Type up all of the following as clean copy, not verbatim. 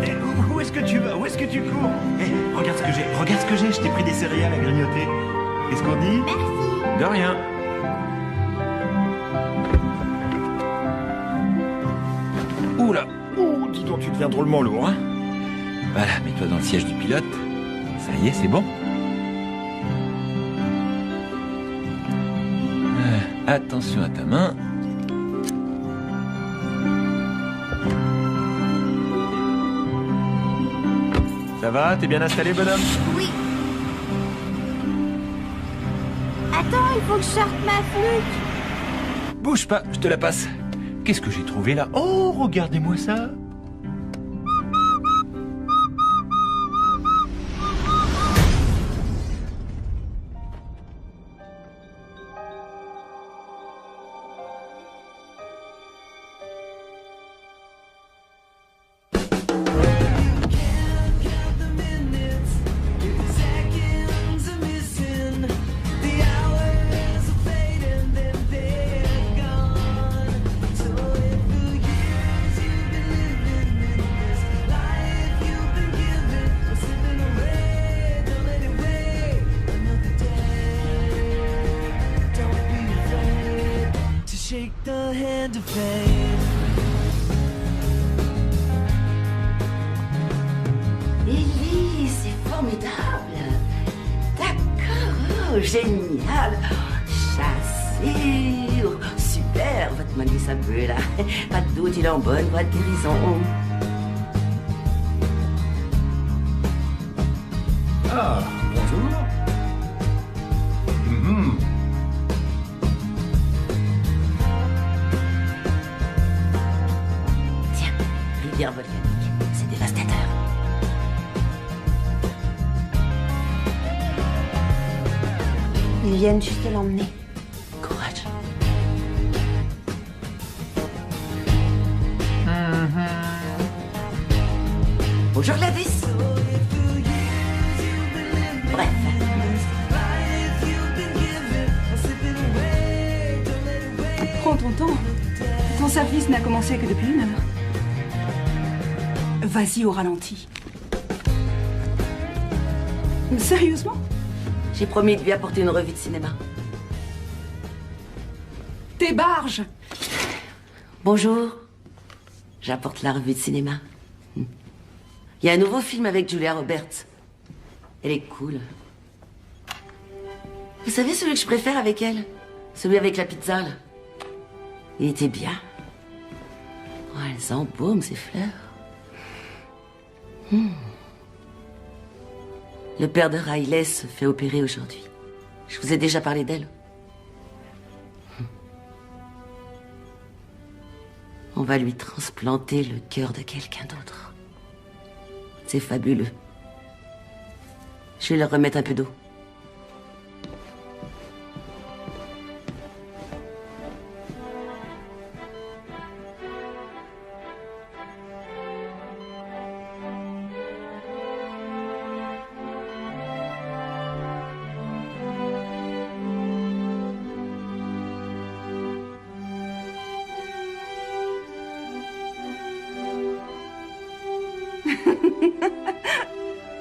Eh, où est-ce que tu vas? Où est-ce que tu cours? Eh, regarde ce que j'ai. Regarde ce que j'ai. Je t'ai pris des céréales à grignoter. Qu'est-ce qu'on dit? Merci. De rien. Oula. Ouh, dis donc, tu deviens drôlement lourd, hein? Voilà, mets-toi dans le siège du pilote. Ça y est, c'est bon. Attention à ta main. Ça va? T'es bien installé, bonhomme? Oui. Attends, il faut que je sorte ma flûte. Bouge pas, je te la passe. Qu'est-ce que j'ai trouvé là? Oh, regardez-moi ça. Shake the hand of fame. Ellie, c'est formidable. D'accord, oh, génial. Chassé, oh, super, votre Melissa Bleu là. Pas de doute, il est en bonne voie de guérison. Ah, bonjour. Tiens, rivière volcanique, c'est dévastateur. Ils viennent juste l'emmener. Courage. Bonjour Gladys. Bref. Prends ton temps. Ton service n'a commencé que depuis 1 heure. Vas-y au ralenti. Sérieusement? J'ai promis de lui apporter une revue de cinéma. Tes barges! Bonjour. J'apporte la revue de cinéma. Il y a un nouveau film avec Julia Roberts. Elle est cool. Vous savez celui que je préfère avec elle? Celui avec la pizza, là. Il était bien. Oh, elles embaument ces fleurs. Le père de Riley se fait opérer aujourd'hui. Je vous ai déjà parlé d'elle. On va lui transplanter le cœur de quelqu'un d'autre. C'est fabuleux. Je vais leur remettre un peu d'eau.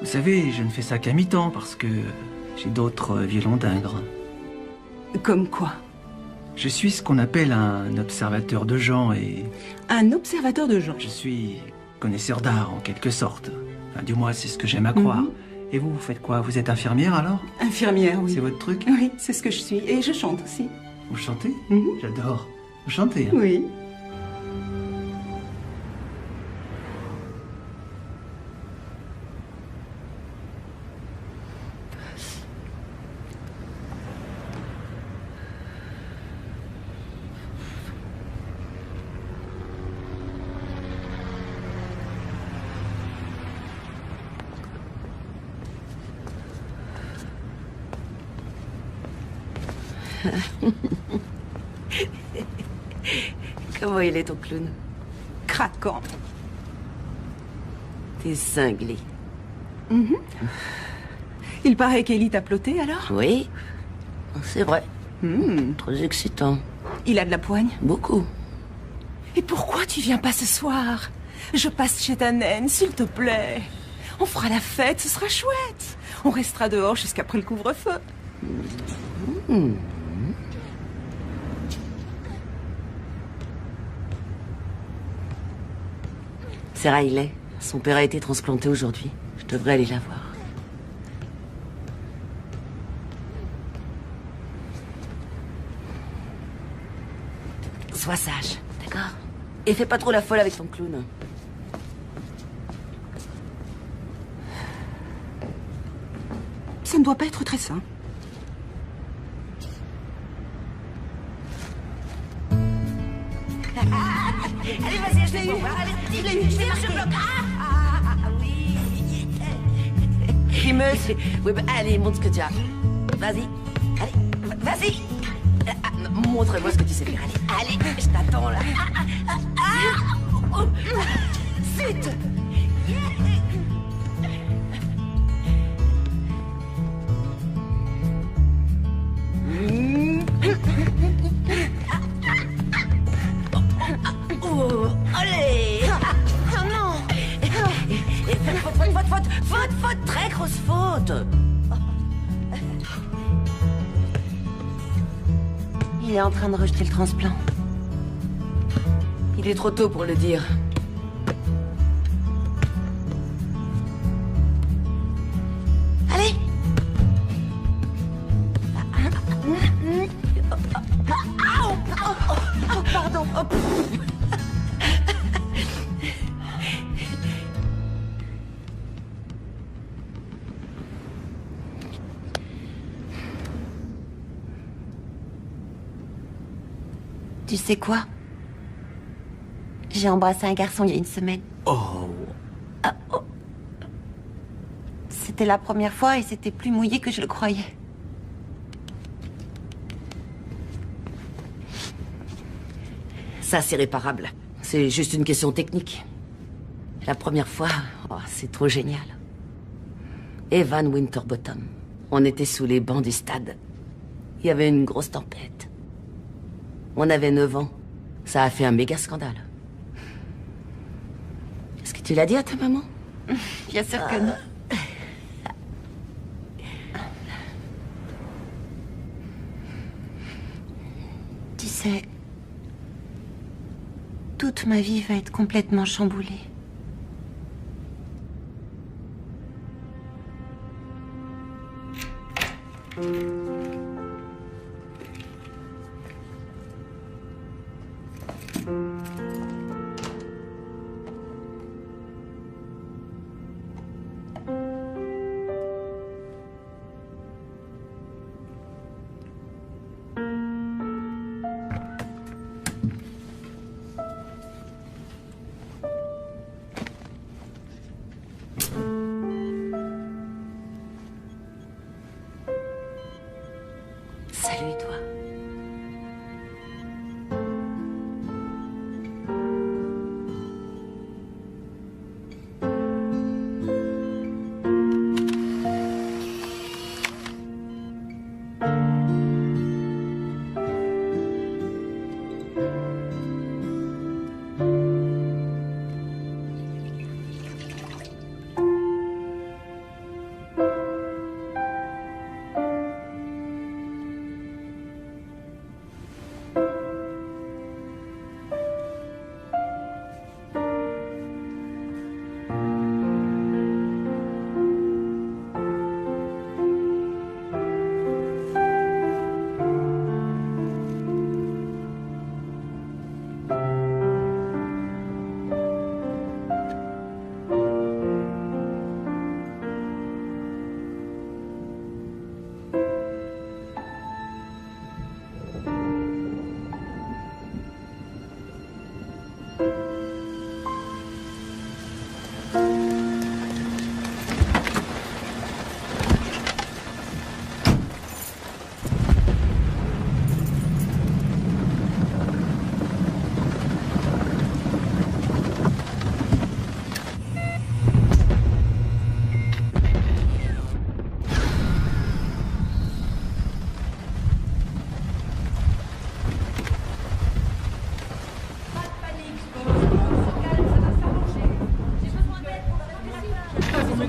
Vous savez, je ne fais ça qu'à mi-temps parce que j'ai d'autres violons d'Ingres. Comme quoi? Je suis ce qu'on appelle un observateur de gens et Un observateur de gens. je suis connaisseur d'art en quelque sorte. Enfin, du moins, c'est ce que j'aime à croire. Et vous, vous faites quoi? Vous êtes infirmière alors? Infirmière, oui. C'est votre truc? Oui, c'est ce que je suis. Et je chante aussi. Vous chantez? Mhm. J'adore. Vous chantez, hein? Oui. Comment il est ton clown? Craquant. T'es cinglé. Il paraît qu'Ellie t'a ploté alors? Oui, c'est vrai. Très excitant. Il a de la poigne. Beaucoup. Et pourquoi tu viens pas ce soir? Je passe chez ta naine, s'il te plaît. On fera la fête, ce sera chouette. On restera dehors jusqu'après le couvre-feu. C'est Riley. Son père a été transplanté aujourd'hui. Je devrais aller la voir. Sois sage, d'accord? Et fais pas trop la folle avec ton clown. Ça ne doit pas être très sain. Allez, vas-y, je l'ai eu. Allez, je l'ai eu. Je bloque. Oui. Rimeuse. Oui, bah, allez, montre ce que tu as. Vas-y. Allez, vas-y. Montre-moi ce que tu sais faire. Allez, je t'attends là. Zut. Allez. Oh non. Faute, très grosse faute. Il est en train de rejeter le transplant. Il est trop tôt pour le dire. Allez. Oh, pardon. Tu sais quoi? J'ai embrassé un garçon il y a une semaine. Oh. C'était la première fois et c'était plus mouillé que je le croyais. Ça, c'est réparable. C'est juste une question technique. La première fois, c'est trop génial. Evan Winterbottom. On était sous les bancs du stade. Il y avait une grosse tempête. On avait 9 ans. Ça a fait un méga scandale. Est-ce que tu l'as dit à ta maman? Bien sûr que non. Tu sais, toute ma vie va être complètement chamboulée.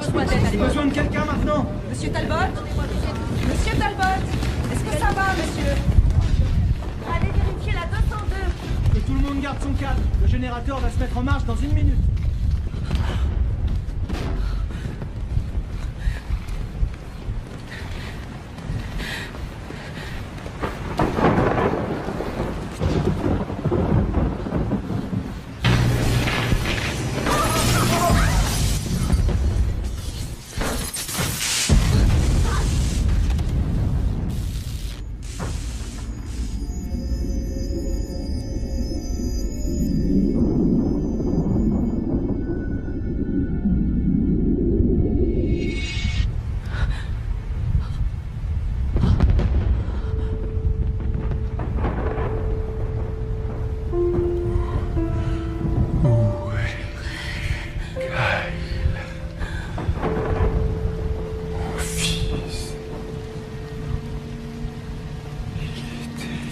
besoin d'aide. J'ai besoin de quelqu'un maintenant. Monsieur Talbot? Monsieur Talbot? Est-ce que ça va, monsieur? Allez vérifier la 202. Que tout le monde garde son calme. Le générateur va se mettre en marche dans 1 minute.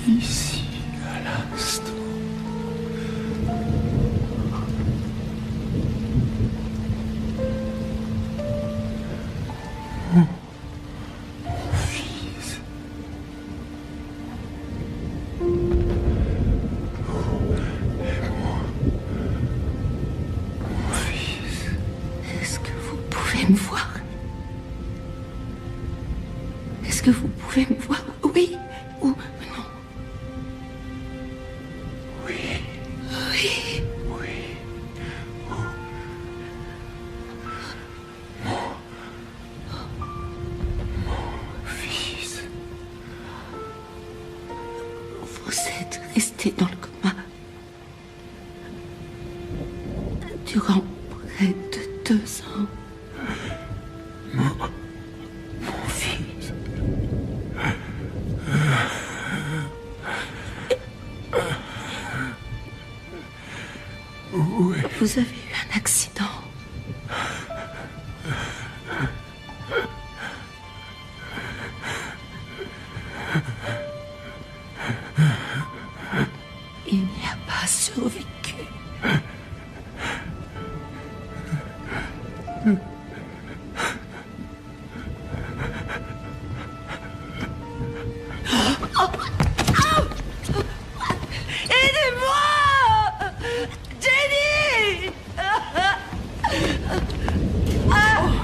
Ici, à l'instant. Mon fils. Mon fils. Est-ce que vous pouvez me voir? Est-ce que vous pouvez me voir? Oui ou non? Oui. Oui. Oui. Mon fils. Vous êtes resté dans le coma durant près de 2 ans. Mon fils. Oui. Vous avez eu un accident. Il n'y a pas survécu. Aidez-moi! Jenny!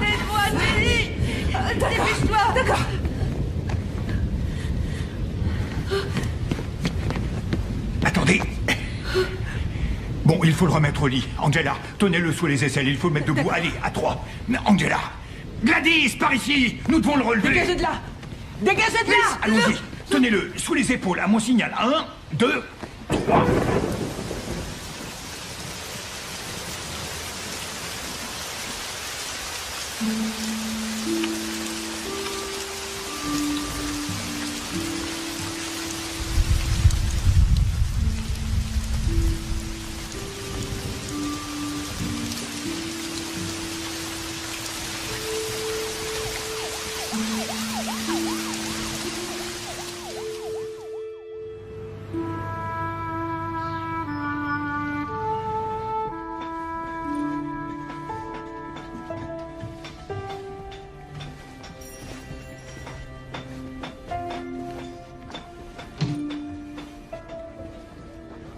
Aide-moi, Jenny! Dépêche-toi! D'accord. Attendez. Bon, il faut le remettre au lit. Angela, tenez-le sous les aisselles, il faut le mettre debout. Allez, à 3. Angela! Gladys, par ici! Nous devons le relever. Dégagez de là! Dégagez de là! Allons-y. Tenez-le sous les épaules, à mon signal. 1, 2, 3.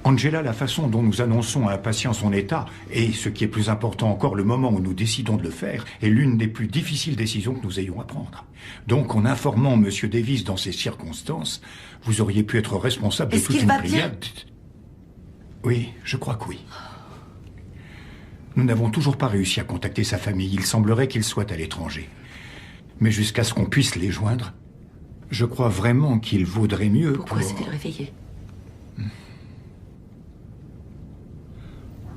Angela, la façon dont nous annonçons à un patient son état, et ce qui est plus important encore, le moment où nous décidons de le faire, est l'une des plus difficiles décisions que nous ayons à prendre. Donc, en informant M. Davis dans ces circonstances, vous auriez pu être responsable de Est-ce toute qu'il une va bien? pléiade. Oui, je crois que oui. Nous n'avons toujours pas réussi à contacter sa famille. Il semblerait qu'il soit à l'étranger. Mais jusqu'à ce qu'on puisse les joindre, je crois vraiment qu'il vaudrait mieux Pourquoi pour... s'est-il réveillé?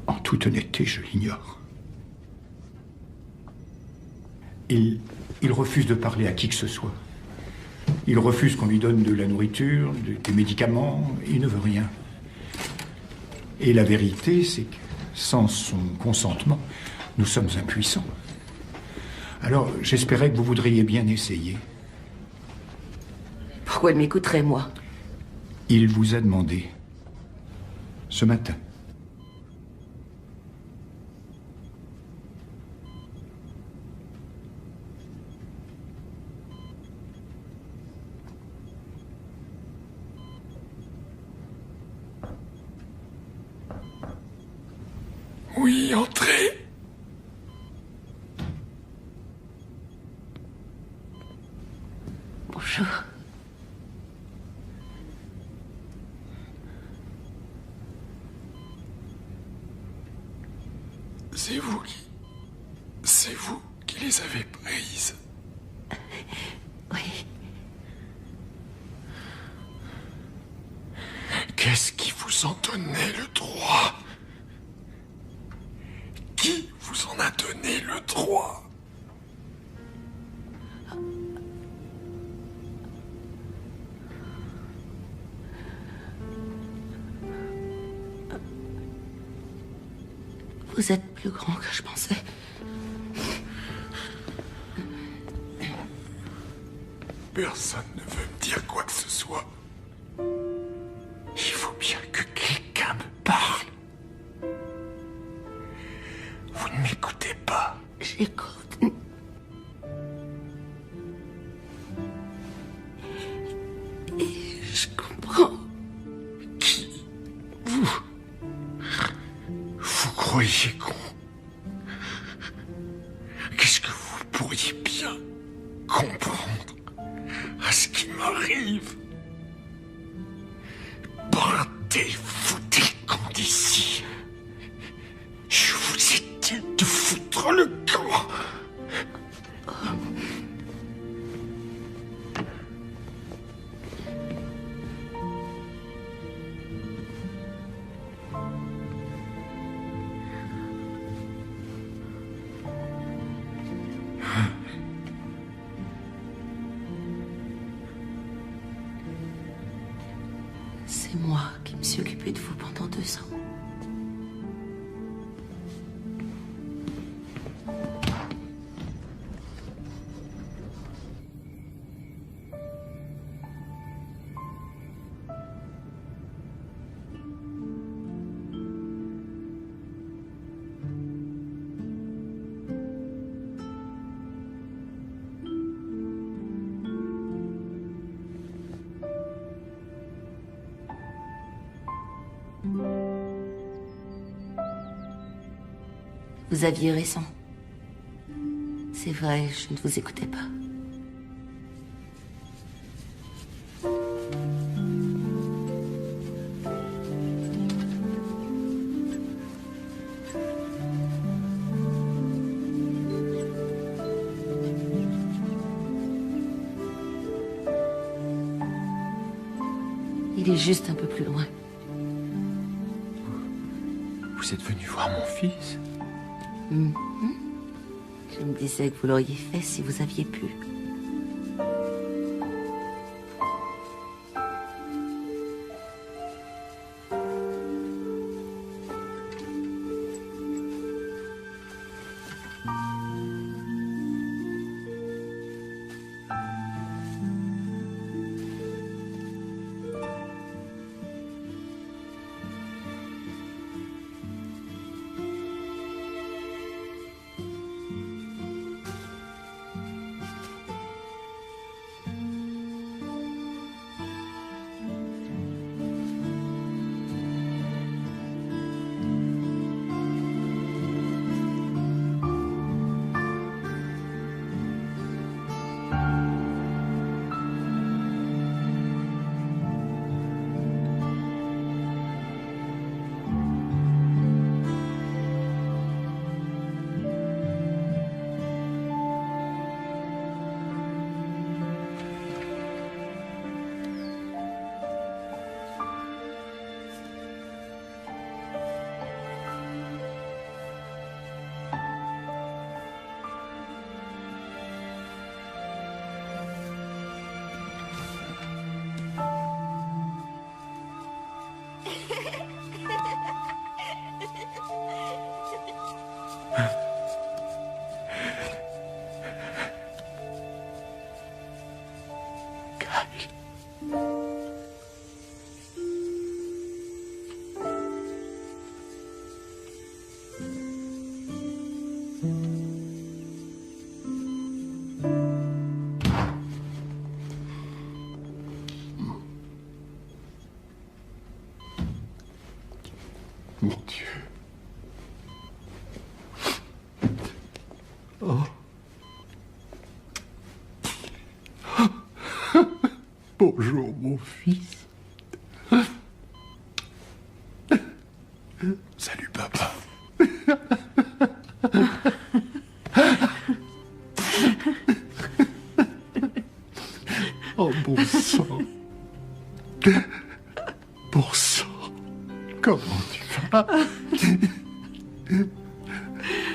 En toute honnêteté, je l'ignore. Il refuse de parler à qui que ce soit. Il refuse qu'on lui donne de la nourriture, des médicaments. Il ne veut rien. Et la vérité, c'est que sans son consentement, nous sommes impuissants. Alors, j'espérais que vous voudriez bien essayer. Pourquoi il m'écouterait, moi? Il vous a demandé. Ce matin. Oui, entrez. Bonjour. C'est vous qui les avez prises. Oui. Qu'est-ce qui vous en donnait le droit? Qui vous en a donné le droit? Vous êtes plus grand que je pensais. Personne ne veut me dire quoi que ce soit. Il faut bien que quelqu'un me parle. Vous ne m'écoutez pas. J'écoute. Et je comprends. Qui? Vous? Vous croyez con? Qu'est-ce que vous pourriez bien comprendre à ce qui m'arrive? Partez-vous des camps d'ici. Je vous ai dit de foutre le camp. C'est moi qui me suis occupée de vous pendant 2 ans. Vous aviez raison. C'est vrai, je ne vous écoutais pas. Il est juste un peu plus loin. Vous êtes venu voir mon fils? Mhm. Je me disais que vous l'auriez fait si vous aviez pu. Mon Dieu. Bonjour, mon fils. Salut, papa. Oh, bon sang. Bon sang. Comment tu vas?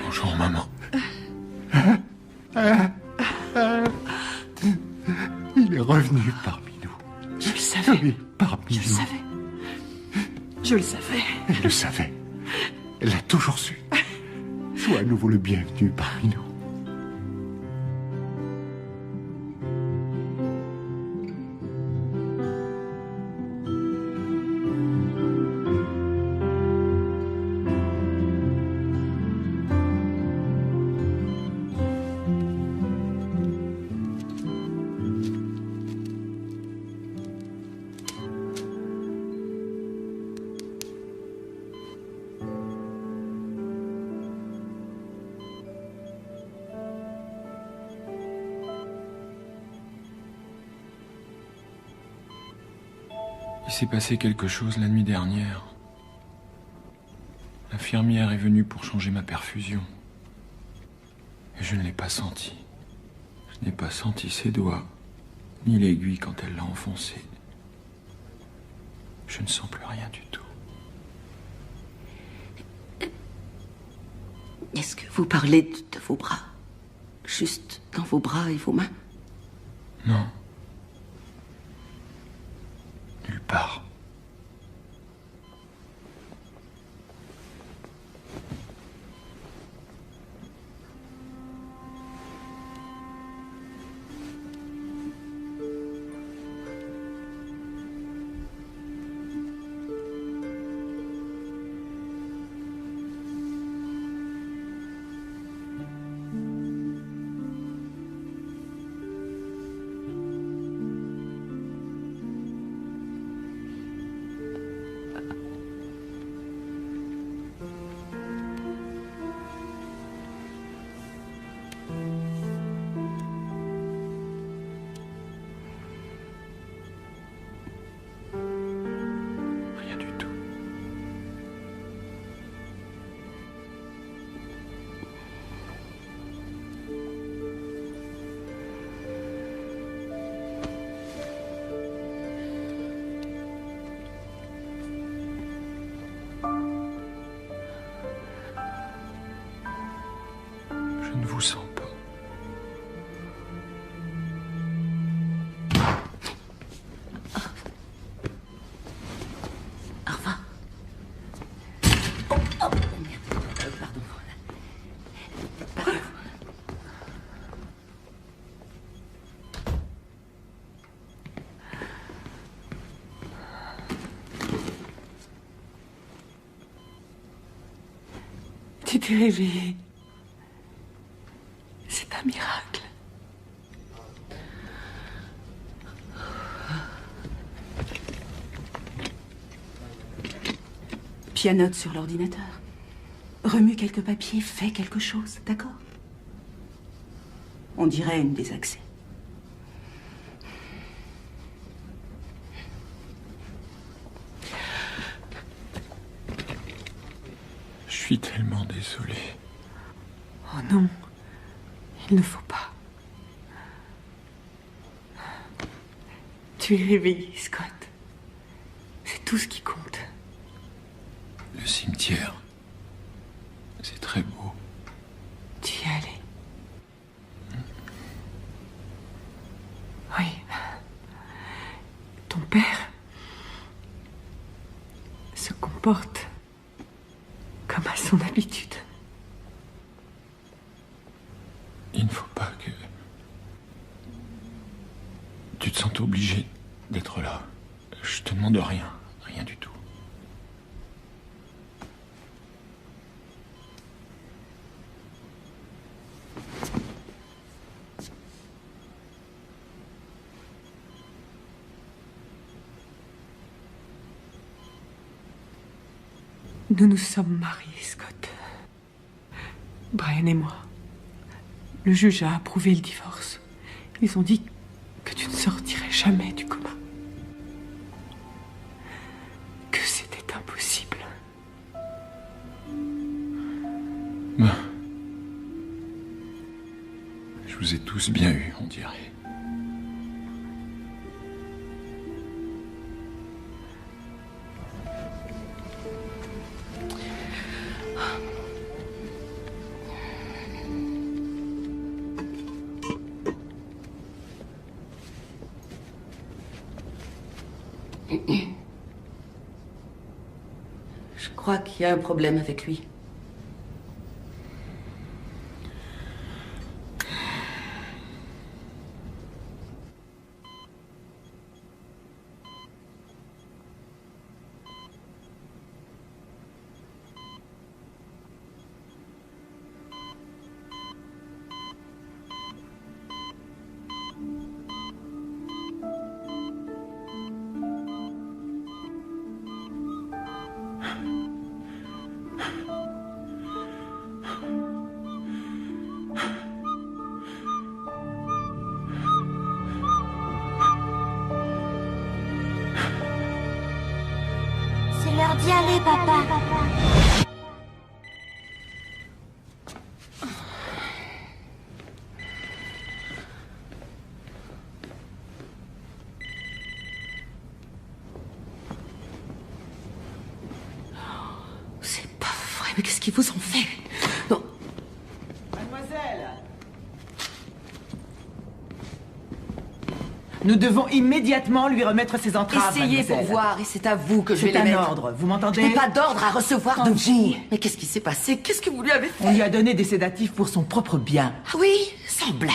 Bonjour, maman. Il est revenu parmi nous. Je le savais. Oui, parmi Je nous. le savais. Je le savais. Elle le savait. Elle l'a toujours su. Sois à nouveau le bienvenu parmi nous. Il s'est passé quelque chose la nuit dernière. L'infirmière est venue pour changer ma perfusion. Et je ne l'ai pas senti. Je n'ai pas senti ses doigts, ni l'aiguille quand elle l'a enfoncé. Je ne sens plus rien du tout. Est-ce que vous parlez de vos bras? Juste dans vos bras et vos mains? Non. Nulle part. Rien du tout. Je ne vous sens pas. Arva. Oh, merde. Pardon. Tu t'es réveillé. C'est un miracle. Pianote sur l'ordinateur. Remue quelques papiers, fais quelque chose, d'accord? On dirait une des accès. Je suis tellement désolé. Oh non, il ne faut pas. Tu es réveillé, Scott. C'est tout ce qui compte. Le cimetière, c'est très beau. Tu y es allé. Oui. Ton père se comporte comme à son habitude. Il ne faut pas que tu te sentes obligé d'être là. Je te demande rien, rien du tout. Nous nous sommes mariés, Scott. Brian et moi. Le juge a approuvé le divorce. Ils ont dit que tu ne sortirais jamais du coma. Ben, je vous ai tous bien eu, on dirait. Je crois qu'il y a un problème avec lui. C'est l'heure d'y aller, papa. C'est pas vrai, mais qu'est-ce qu'ils vous ont fait? Non. Mademoiselle! Nous devons immédiatement lui remettre ses entraves, Essayez pour mademoiselle. voir, et c'est à vous que je vais C'est les un mettre. ordre, vous Je m'entendez? n'ai pas d'ordre à recevoir de Angie. vous. Mais qu'est-ce qui s'est passé? Qu'est-ce que vous lui avez fait? On lui a donné des sédatifs pour son propre bien. Ah oui, sans blague.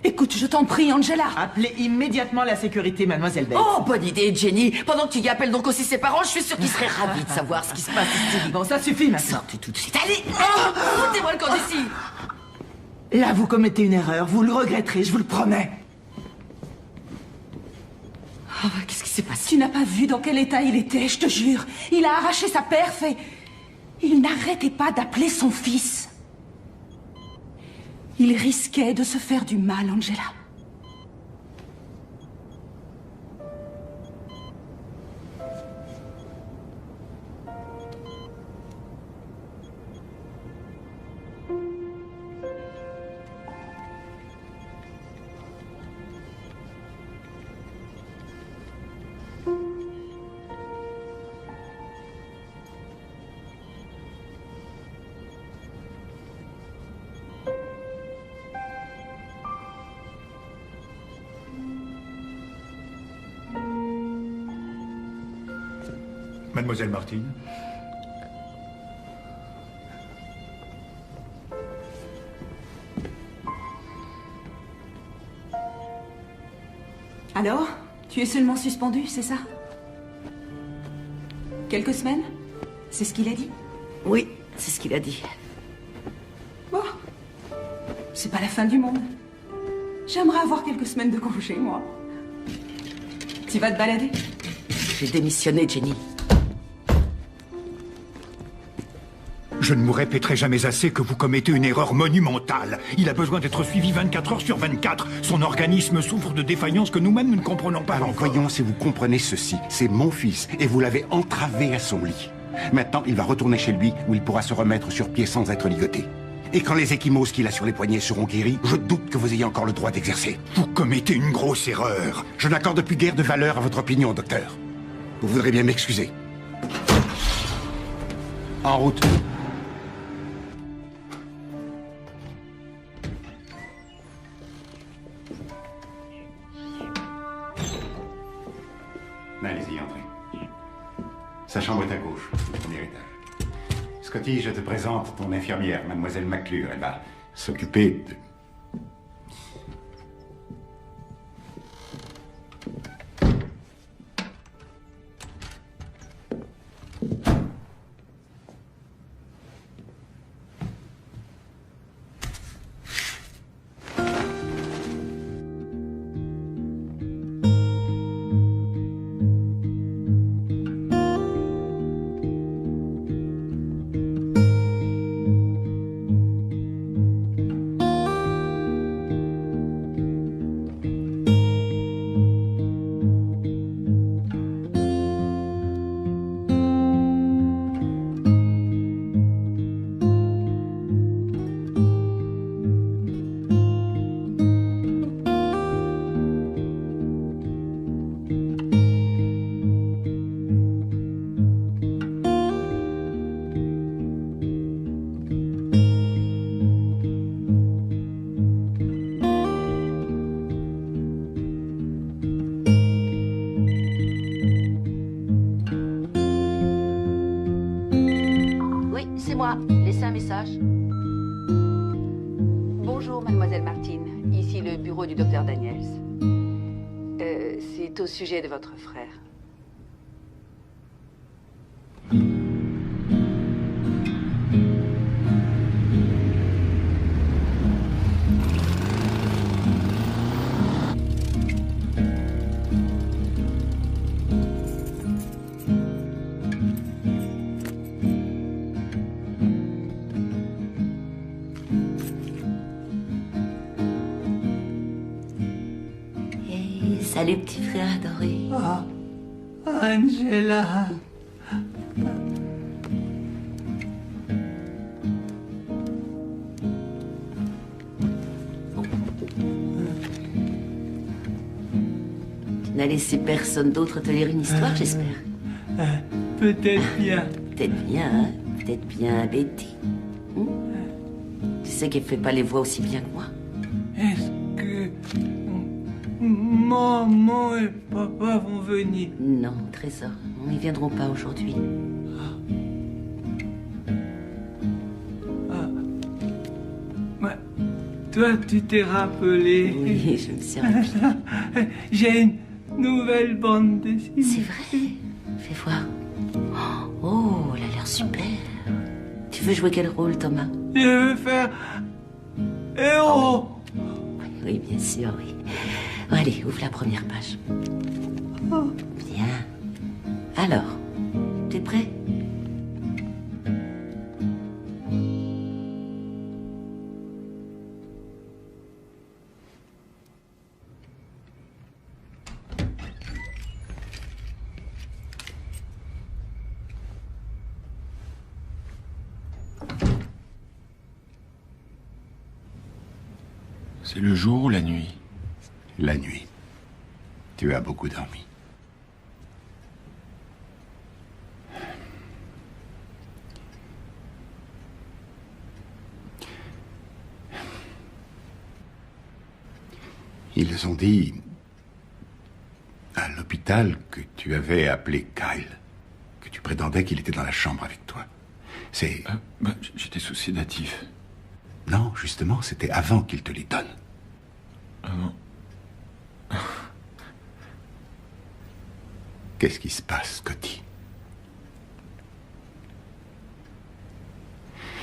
Écoute, je t'en prie, Angela. Appelez immédiatement la sécurité, mademoiselle Bates. Oh, bonne idée, Jenny. Pendant que tu y appelles donc aussi ses parents, je suis sûre qu'ils seraient ravis de savoir ce qui se passe ici. Bon, ça suffit maintenant. Sortez tout de suite. Allez, foutez-moi le camp d'ici. Là, vous commettez une erreur. Vous le regretterez, je vous le promets. Oh, qu'est-ce qui s'est passé? Tu n'as pas vu dans quel état il était, je te jure. Il a arraché sa perf et... il n'arrêtait pas d'appeler son fils. Il risquait de se faire du mal, Angela. Mademoiselle Martine? Alors, tu es seulement suspendu, c'est ça? Quelques semaines? C'est ce qu'il a dit? Oui, c'est ce qu'il a dit. Bon, c'est pas la fin du monde. J'aimerais avoir quelques semaines de congé, moi. Tu vas te balader? J'ai démissionné, Jenny. Je ne vous répéterai jamais assez que vous commettez une erreur monumentale. Il a besoin d'être suivi 24 heures sur 24. Son organisme souffre de défaillances que nous-mêmes nous ne comprenons pas Alors encore. voyons si vous comprenez ceci. C'est mon fils et vous l'avez entravé à son lit. Maintenant, il va retourner chez lui où il pourra se remettre sur pied sans être ligoté. Et quand les ecchymoses qu'il a sur les poignets seront guéris, je doute que vous ayez encore le droit d'exercer. Vous commettez une grosse erreur. Je n'accorde plus guère de valeur à votre opinion, docteur. Vous voudrez bien m'excuser. En route. Allez-y, entrez. Sa chambre est à gauche, au premier étage. Scotty, je te présente ton infirmière, mademoiselle McClure. Elle va s'occuper de... tâche. Bonjour, mademoiselle Martine. Ici le bureau du docteur Daniels. C'est au sujet de votre frère. Salut, petit frère adoré. Oh, Angela. Tu n'as laissé personne d'autre te lire une histoire, j'espère. Peut-être bien. Peut-être bien, hein? Peut-être bien, Betty. Tu sais qu'elle fait pas les voix aussi bien que moi. Est-ce que maman et papa vont venir? Non, Trésor, ils viendront pas aujourd'hui. Ouais. Toi, tu t'es rappelé. Oui, je me suis rappelé. J'ai une nouvelle bande dessinée. C'est vrai? Fais voir. Oh, elle a l'air super. Tu veux jouer quel rôle, Thomas? Je veux faire héros. Oui, bien sûr, oui. Bon, allez, ouvre la première page. Bien. Alors, t'es prêt? C'est le jour ou la nuit? La nuit. Tu as beaucoup dormi. Ils ont dit à l'hôpital que tu avais appelé Kyle, que tu prétendais qu'il était dans la chambre avec toi. C'est... J'étais sous sédatif. Non, justement, c'était avant qu'il te les donne. Avant? Qu'est-ce qui se passe, Scotty?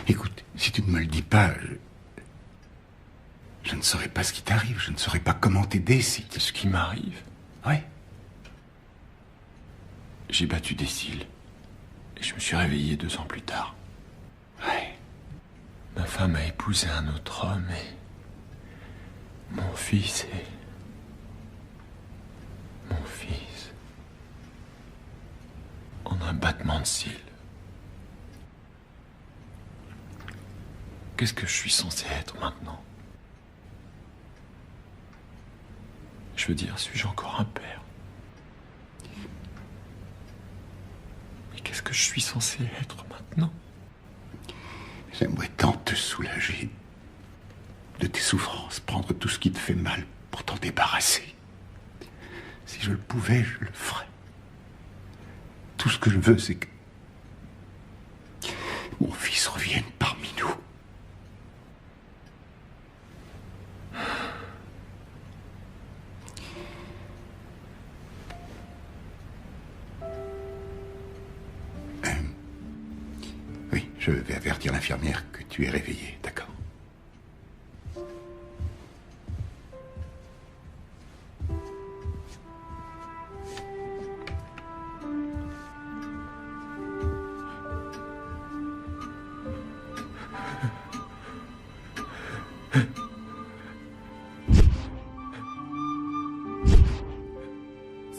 Écoute, si tu ne me le dis pas, je ne saurais pas ce qui t'arrive, je ne saurais pas comment t'aider si... Ce qui m'arrive? Oui. J'ai battu des cils. Et je me suis réveillé 2 ans plus tard. Ouais. Ma femme a épousé un autre homme et... Mon fils est... Mon fils... En un battement de cils. Qu'est-ce que je suis censé être maintenant? Je veux dire, suis-je encore un père? Mais qu'est-ce que je suis censé être maintenant? J'aimerais tant te soulager de tes souffrances, prendre tout ce qui te fait mal pour t'en débarrasser. Si je le pouvais, je le ferais. Tout ce que je veux, c'est que mon fils revienne parmi nous. Oui, je vais avertir l'infirmière que tu es réveillé, d'accord?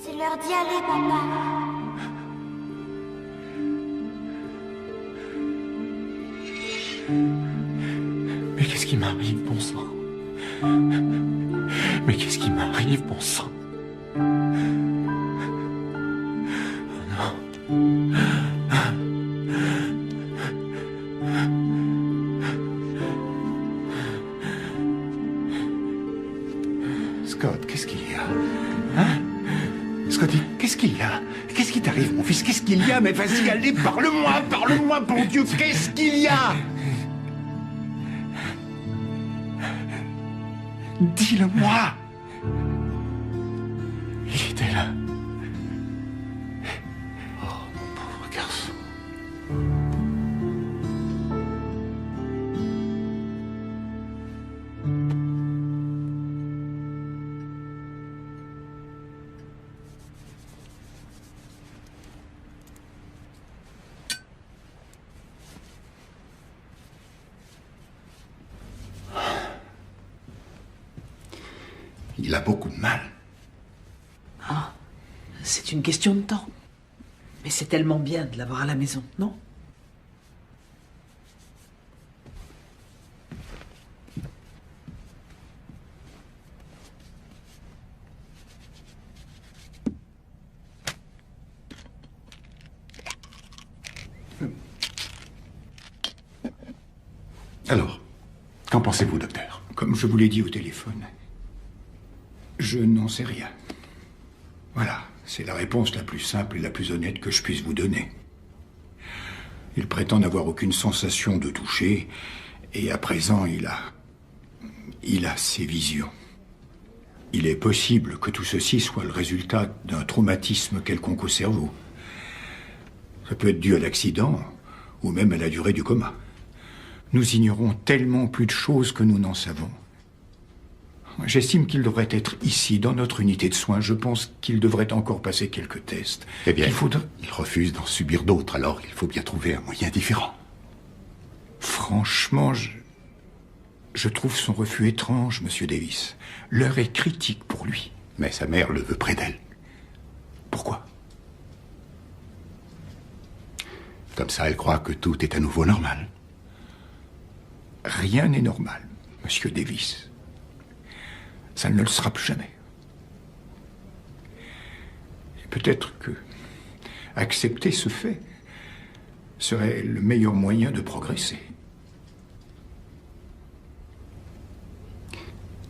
C'est l'heure d'y aller, papa. Mais qu'est-ce qui m'arrive, bon sang? Mais qu'est-ce qui m'arrive, bon sang? Scott, qu'est-ce qu'il y a? Hein? Scotty, qu'est-ce qu'il y a? Qu'est-ce qui t'arrive, mon fils? Qu'est-ce qu'il y a? Mais vas-y, allez, parle-moi, bon Dieu, qu'est-ce qu'il y a? Dis-le-moi. Il était là. Oh, mon pauvre garçon. Il a beaucoup de mal. Ah, c'est une question de temps. Mais c'est tellement bien de l'avoir à la maison, non? Alors, qu'en pensez-vous, docteur? Comme je vous l'ai dit au téléphone, je n'en sais rien. Voilà, c'est la réponse la plus simple et la plus honnête que je puisse vous donner. Il prétend n'avoir aucune sensation de toucher, et à présent, il a ses visions. Il est possible que tout ceci soit le résultat d'un traumatisme quelconque au cerveau. Ça peut être dû à l'accident, ou même à la durée du coma. Nous ignorons tellement plus de choses que nous n'en savons. J'estime qu'il devrait être ici, dans notre unité de soins. Je pense qu'il devrait encore passer quelques tests. Eh bien, il refuse d'en subir d'autres, alors il faut bien trouver un moyen différent. Franchement, je trouve son refus étrange, Monsieur Davis. L'heure est critique pour lui. Mais sa mère le veut près d'elle. Pourquoi? Comme ça, elle croit que tout est à nouveau normal. Rien n'est normal, Monsieur Davis. Ça ne le sera plus jamais. Et peut-être que accepter ce fait serait le meilleur moyen de progresser.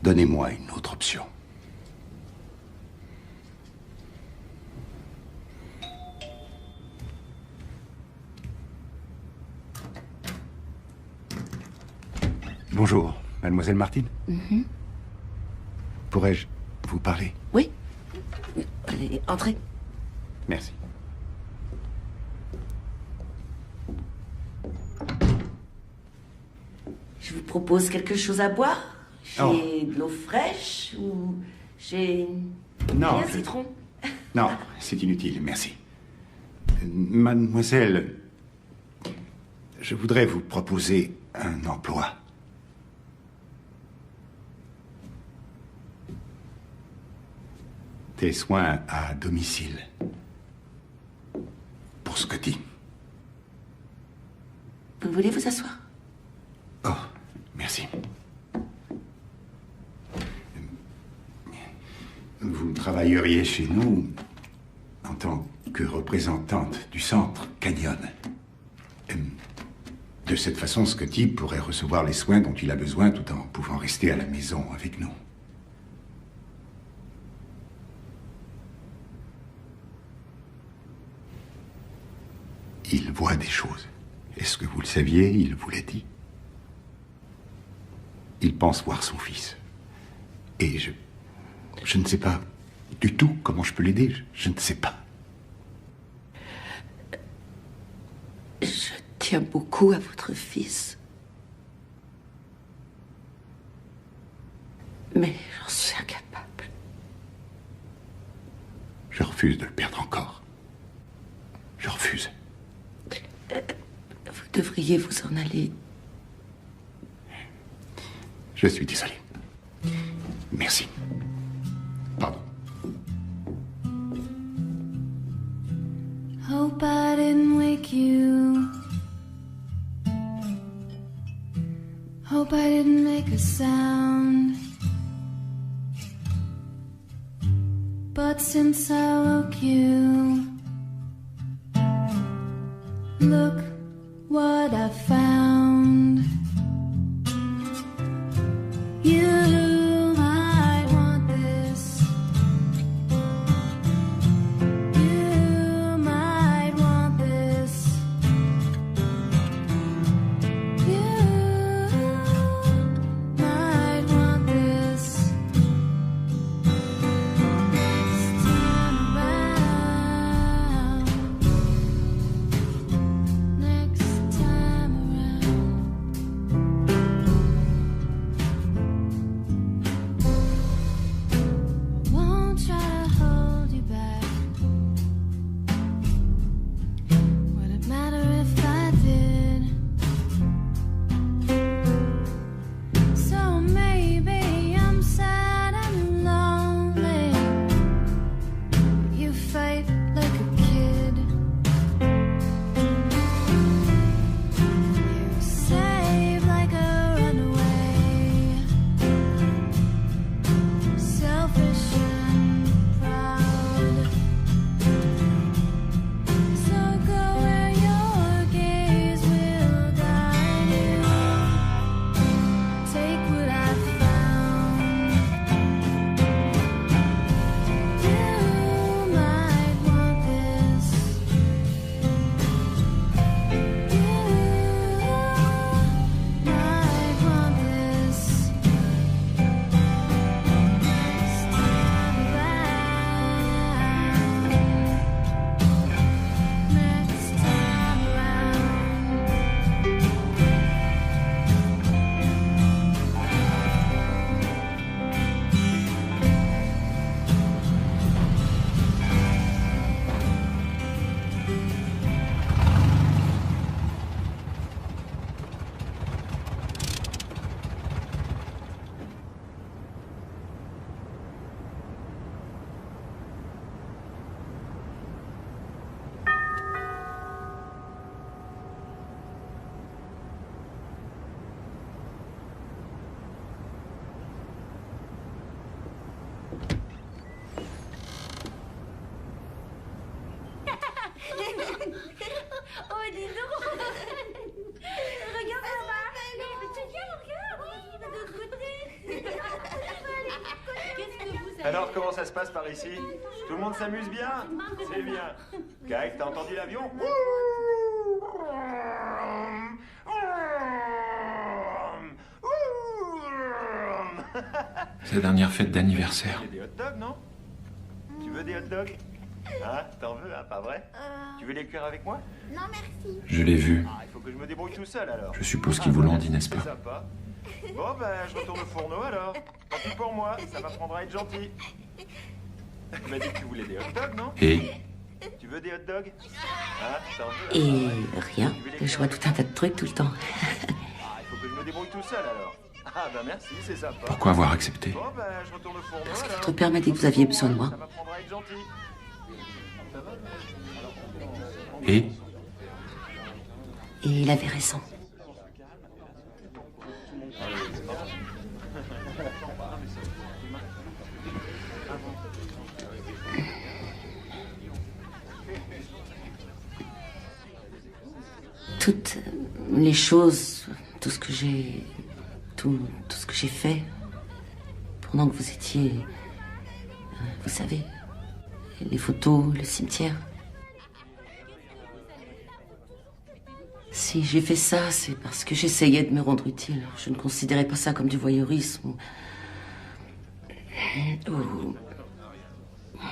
Donnez-moi une autre option. Bonjour, mademoiselle Martin. Pourrais-je vous parler? Oui. Allez, entrez. Merci. Je vous propose quelque chose à boire. J'ai de l'eau fraîche ou j'ai Non, un citron. Non, c'est inutile, merci. Mademoiselle, je voudrais vous proposer un emploi. Des soins à domicile. Pour Scotty. Vous voulez vous asseoir? Oh, merci. Vous travailleriez chez nous en tant que représentante du centre Canyon. De cette façon, Scotty pourrait recevoir les soins dont il a besoin tout en pouvant rester à la maison avec nous. Il voit des choses. Est-ce que vous le saviez? Il vous l'a dit. Il pense voir son fils. Et je ne sais pas du tout comment je peux l'aider. Je ne sais pas. Je tiens beaucoup à votre fils. Mais j'en suis incapable. Je refuse de le perdre encore. Je refuse. Vous devriez vous en aller. Je suis désolé. Merci. Pardon. Hope I didn't wake you. Hope I didn't make a sound. But since I woke you, look what I found. You might want this. You might want this. You might want this. Alors, comment ça se passe par ici? Tout le monde s'amuse bien? C'est bien. Kite, t'as entendu l'avion? C'est la dernière fête d'anniversaire. Il y a des hot dogs, non? Tu veux des hot dogs? Hein? T'en veux, hein? Pas vrai? Tu veux les cuire avec moi? Non, merci. Je l'ai vu. Ah, il faut que je me débrouille tout seul, alors. Je suppose qu'il vous l'en dit, n'est-ce C'est pas? sympa. Bon, ben, je retourne au fourneau, alors. Tant pis pour moi, ça m'apprendra à être gentil. Tu m'as dit que tu voulais des hot dogs, non? Et Tu veux des hot dogs? Hein? T'en veux? Et hein, pas vrai? rien. Tu veux les Je vois tout un tas de trucs tout le temps. Ah, il faut que je me débrouille tout seul, alors. Ah, ben merci, c'est sympa. pourquoi avoir accepté? Bon, ben, je retourne au fourneau, Parce que alors. votre père m'a dit que vous aviez besoin de moi. Ça m'apprendra à être gentil. Et Et il avait raison. Toutes les choses, tout ce que j'ai... Tout ce que j'ai fait pendant que vous étiez... Vous savez, les photos, le cimetière. Si j'ai fait ça, c'est parce que j'essayais de me rendre utile. Je ne considérais pas ça comme du voyeurisme ou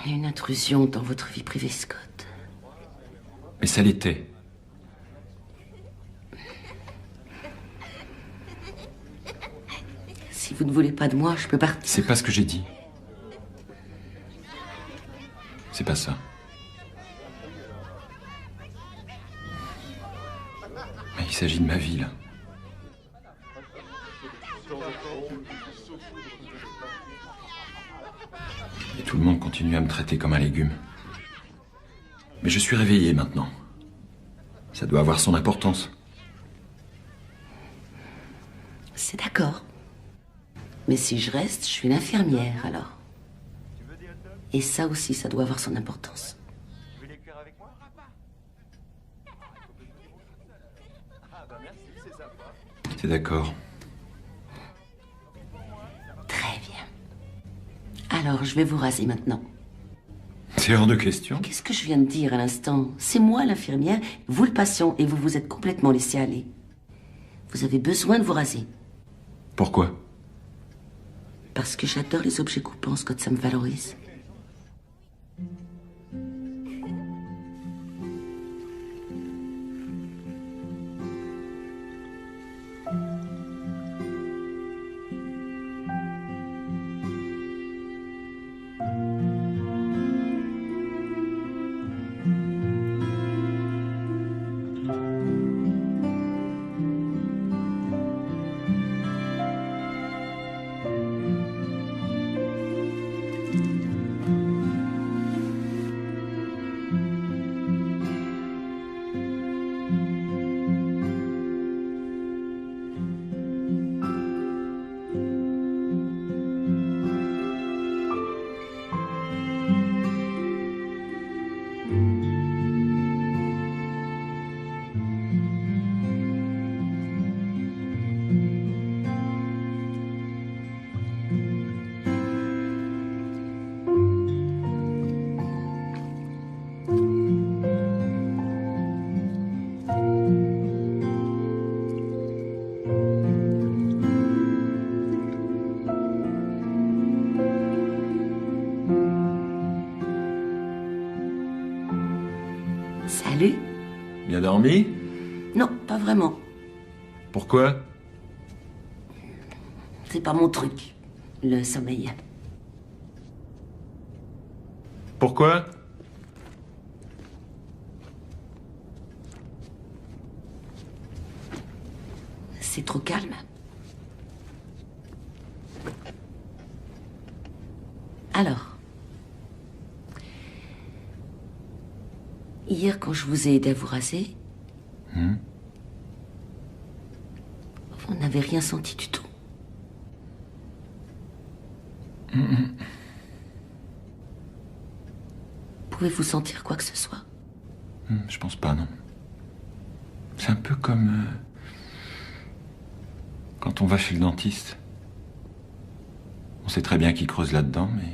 une intrusion dans votre vie privée, Scott. Mais ça l'était. Si vous ne voulez pas de moi, je peux partir. C'est pas ce que j'ai dit. C'est pas ça. Mais il s'agit de ma vie, là. Et tout le monde continue à me traiter comme un légume. Mais je suis réveillé maintenant. Ça doit avoir son importance. C'est d'accord. Mais si je reste, je suis une infirmière, alors. Et ça aussi, ça doit avoir son importance. Tu veux les cuire avec moi? Ah, ben merci, c'est sympa. C'est d'accord. Très bien. Alors, je vais vous raser maintenant. C'est hors de question. Qu'est-ce que je viens de dire à l'instant? C'est moi l'infirmière, vous le patient, et vous vous êtes complètement laissé aller. Vous avez besoin de vous raser. Pourquoi? Parce que j'adore les objets coupants, Scott, ça me valorise. Salut. Bien dormi? Non, pas vraiment. Pourquoi? C'est pas mon truc, le sommeil. Pourquoi? C'est trop calme. Alors, hier, quand je vous ai aidé à vous raser, vous n'avez rien senti du tout. Pouvez-vous sentir quoi que ce soit? Je pense pas, non. C'est un peu comme... quand on va chez le dentiste. On sait très bien qu'il creuse là-dedans, mais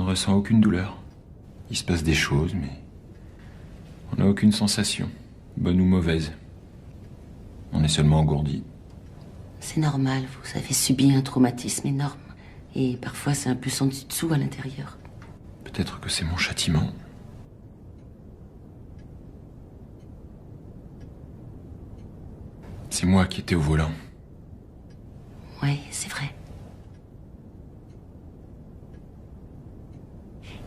ressent aucune douleur. Il se passe des choses, mais on n'a aucune sensation, bonne ou mauvaise. On est seulement engourdi. C'est normal, vous avez subi un traumatisme énorme. Et parfois c'est un peu sans dessous à l'intérieur. Peut-être que c'est mon châtiment. C'est moi qui étais au volant. Oui, c'est vrai.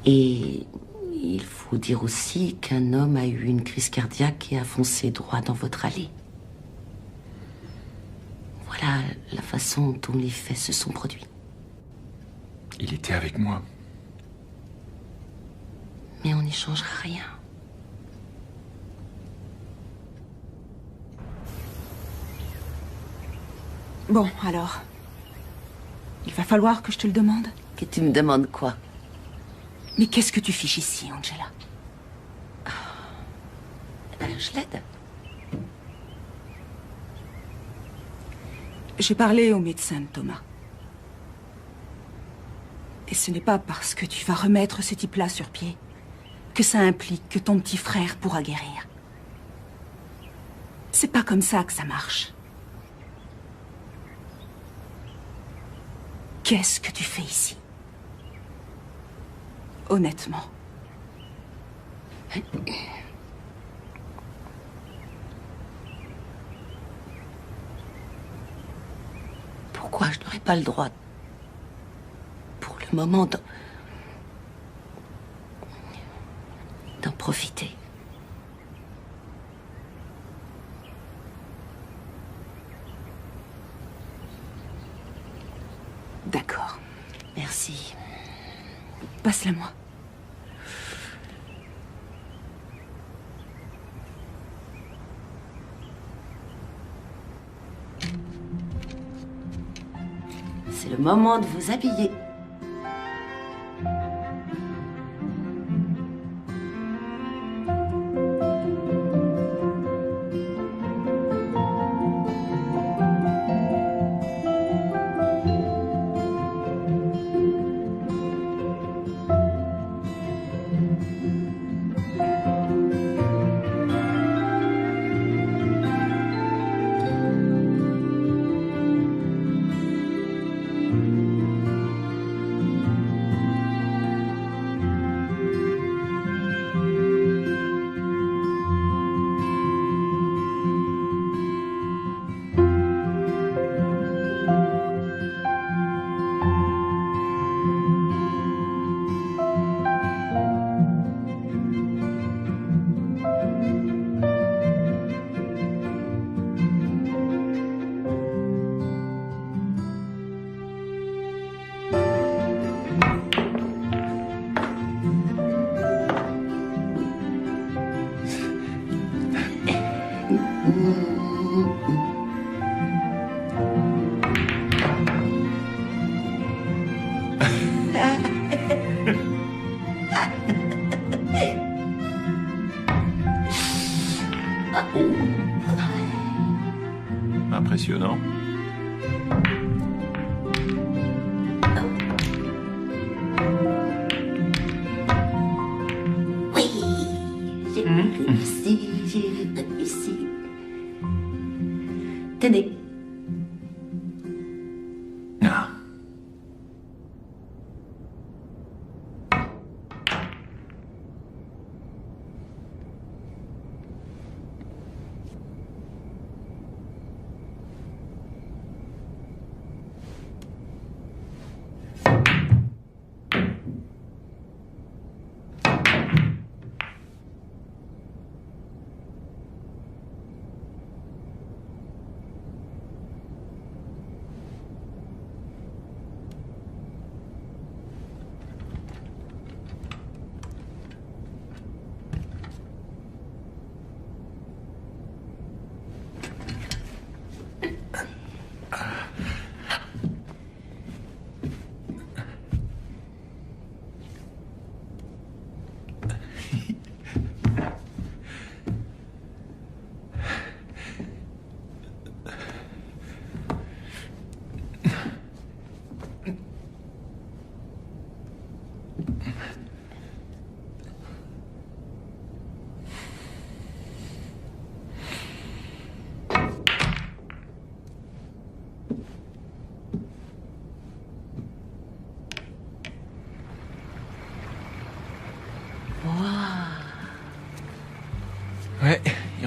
Et il faut dire aussi qu'un homme a eu une crise cardiaque et a foncé droit dans votre allée. Voilà la façon dont les faits se sont produits. Il était avec moi. Mais on n'y changera rien. Bon, alors. Il va falloir que je te le demande. Que tu me demandes quoi? Mais qu'est-ce que tu fiches ici, Angela? Je l'aide. J'ai parlé au médecin de Thomas. Et ce n'est pas parce que tu vas remettre ce type-là sur pied que ça implique que ton petit frère pourra guérir. C'est pas comme ça que ça marche. Qu'est-ce que tu fais ici? Honnêtement. Pourquoi je n'aurais pas le droit, pour le moment, d'en profiter? D'accord. Merci. Passe-la-moi. C'est le moment de vous habiller. Impressionnant. Oui, j'ai réussi. Tenez. Ah.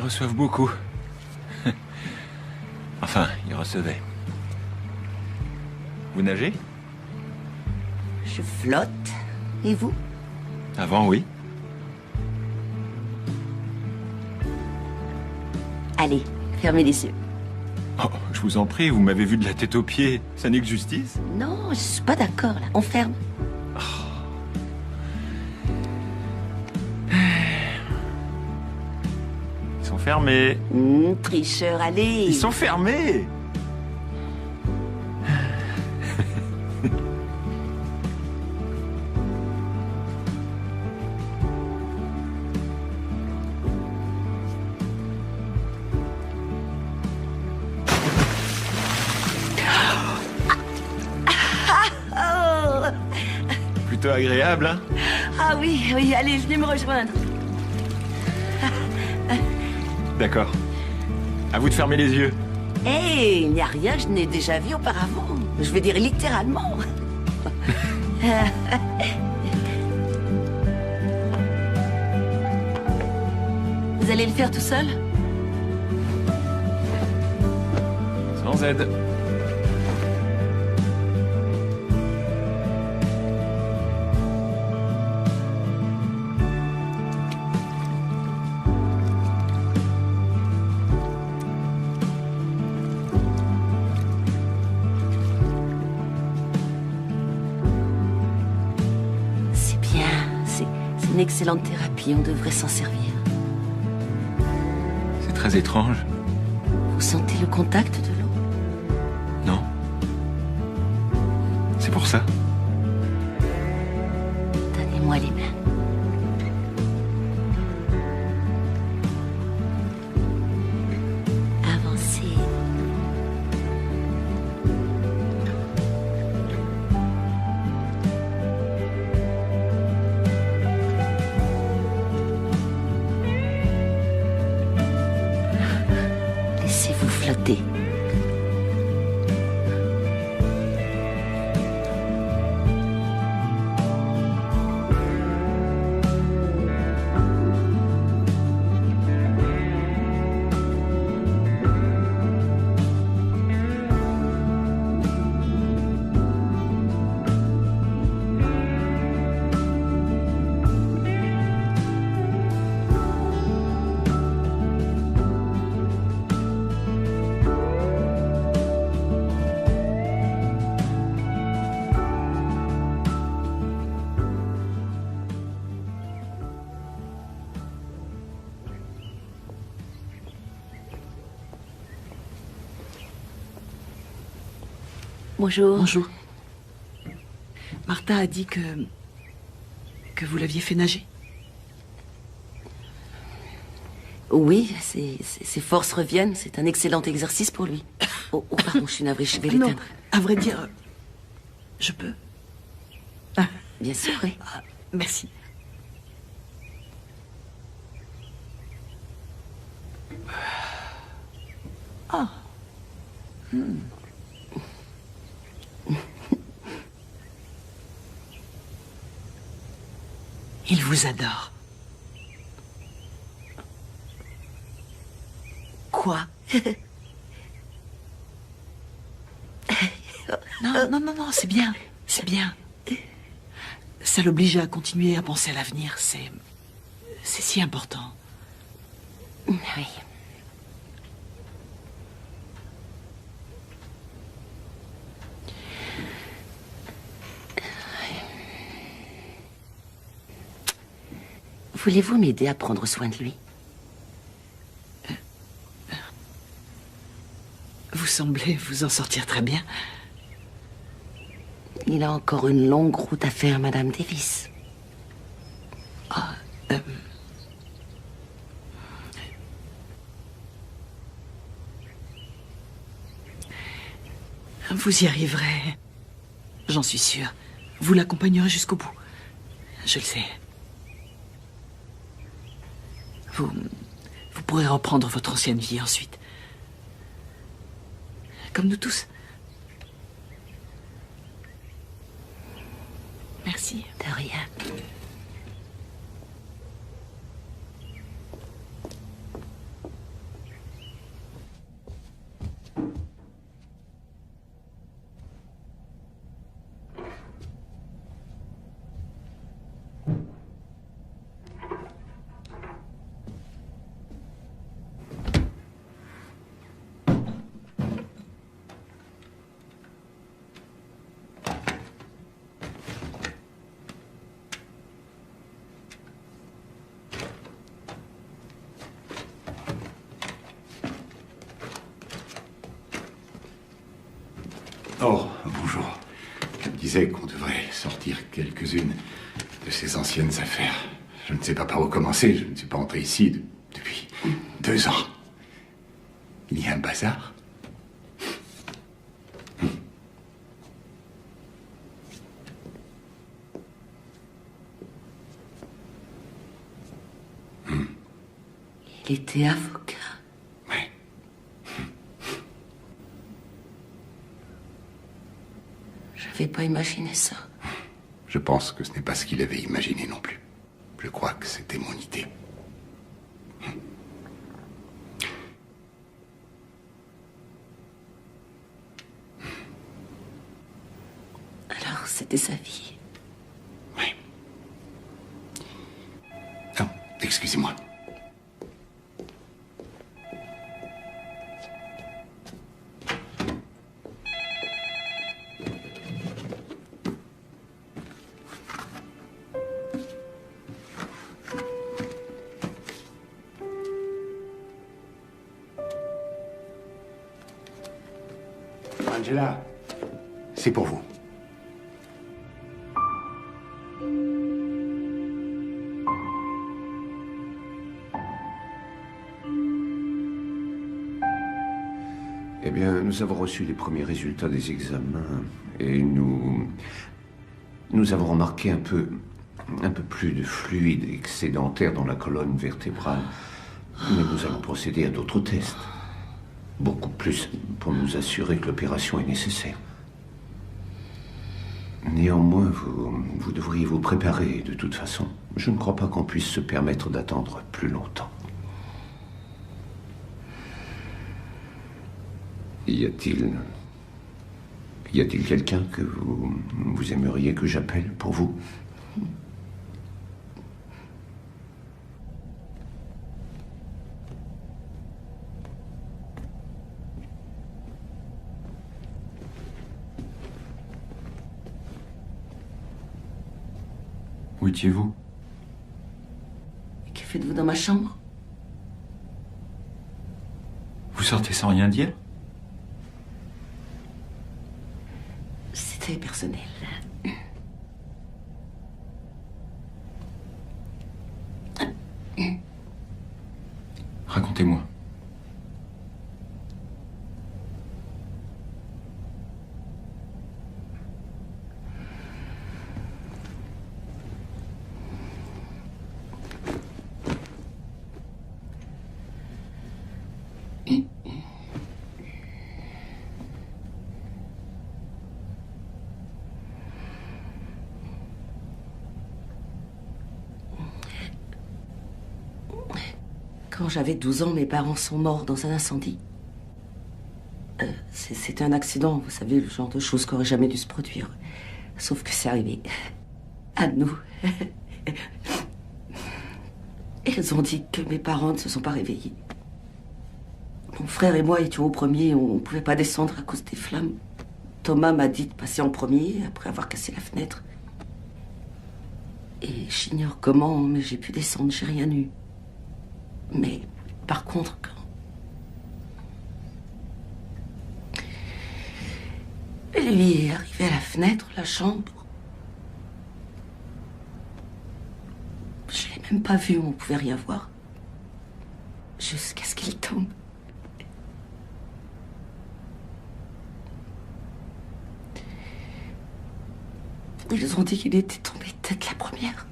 reçoivent beaucoup. Enfin, ils recevaient. Vous nagez? Je flotte. Et vous? Avant, oui. Allez, fermez les yeux. Oh, je vous en prie, vous m'avez vu de la tête aux pieds. Ça n'est que justice? Non, je suis pas d'accord, là. On ferme. Ils sont fermés. Tricheur, allez. Ils sont fermés. Plutôt agréable, hein? Ah oui, oui, allez, venez me rejoindre. D'accord. À vous de fermer les yeux. Hé, il n'y a rien, je n'ai déjà vu auparavant. Je veux dire littéralement. Vous allez le faire tout seul? Sans aide. C'est bien, c'est une excellente thérapie, on devrait s'en servir. C'est très étrange. Vous sentez le contact de l'eau? Non. C'est pour ça. Donnez-moi les mains. Avancez. Laissez-vous flotter. Bonjour. Bonjour. Martha a dit que vous l'aviez fait nager. Oui, ses forces reviennent. C'est un excellent exercice pour lui. Oh, pardon, je suis navrée, je vais Non, l'éteindre. à vrai dire, je peux. Bien sûr, oui. Merci. Ah. Il vous adore. Quoi? Non, c'est bien. C'est bien. Ça l'oblige à continuer à penser à l'avenir. C'est si important. Oui. Voulez-vous m'aider à prendre soin de lui? Vous semblez vous en sortir très bien. Il a encore une longue route à faire, Madame Davis. Vous y arriverez. J'en suis sûre. Vous l'accompagnerez jusqu'au bout. Je le sais. Vous pourrez reprendre votre ancienne vie ensuite. Comme nous tous. Merci. De rien. Oh, bonjour. Je me disais qu'on devrait sortir quelques-unes de ces anciennes affaires. Je ne sais pas par où commencer. Je ne suis pas entré ici depuis 2 ans. Il y a un bazar. Il était avocat. Ouais. J'avais pas imaginé ça. Je pense que ce n'est pas ce qu'il avait imaginé non plus. Je crois que c'était mon idée. Alors, c'était sa vie. Oui. Oh, excusez-moi. Angela, c'est pour vous. Eh bien, nous avons reçu les premiers résultats des examens et nous avons remarqué un peu plus de fluide excédentaire dans la colonne vertébrale. Mais nous allons procéder à d'autres tests. Beaucoup plus pour nous assurer que l'opération est nécessaire. Néanmoins, vous devriez vous préparer de toute façon. Je ne crois pas qu'on puisse se permettre d'attendre plus longtemps. Y a-t-il quelqu'un que vous aimeriez que j'appelle pour vous? Où étiez-vous? Que faites-vous dans ma chambre? Vous sortez sans rien dire? C'était personnel. Racontez-moi. Quand j'avais 12 ans, mes parents sont morts dans un incendie. C'était un accident, vous savez, le genre de choses qui aurait jamais dû se produire. Sauf que c'est arrivé à nous. Elles ont dit que mes parents ne se sont pas réveillés. Mon frère et moi étions au premier, on ne pouvait pas descendre à cause des flammes. Thomas m'a dit de passer en premier, après avoir cassé la fenêtre. Et j'ignore comment, mais j'ai pu descendre, j'ai rien eu. Mais, par contre, quand... lui est arrivé à la fenêtre, la chambre. Je l'ai même pas vu, on pouvait rien voir. Jusqu'à ce qu'il tombe. Ils ont dit qu'il était tombé tête la première.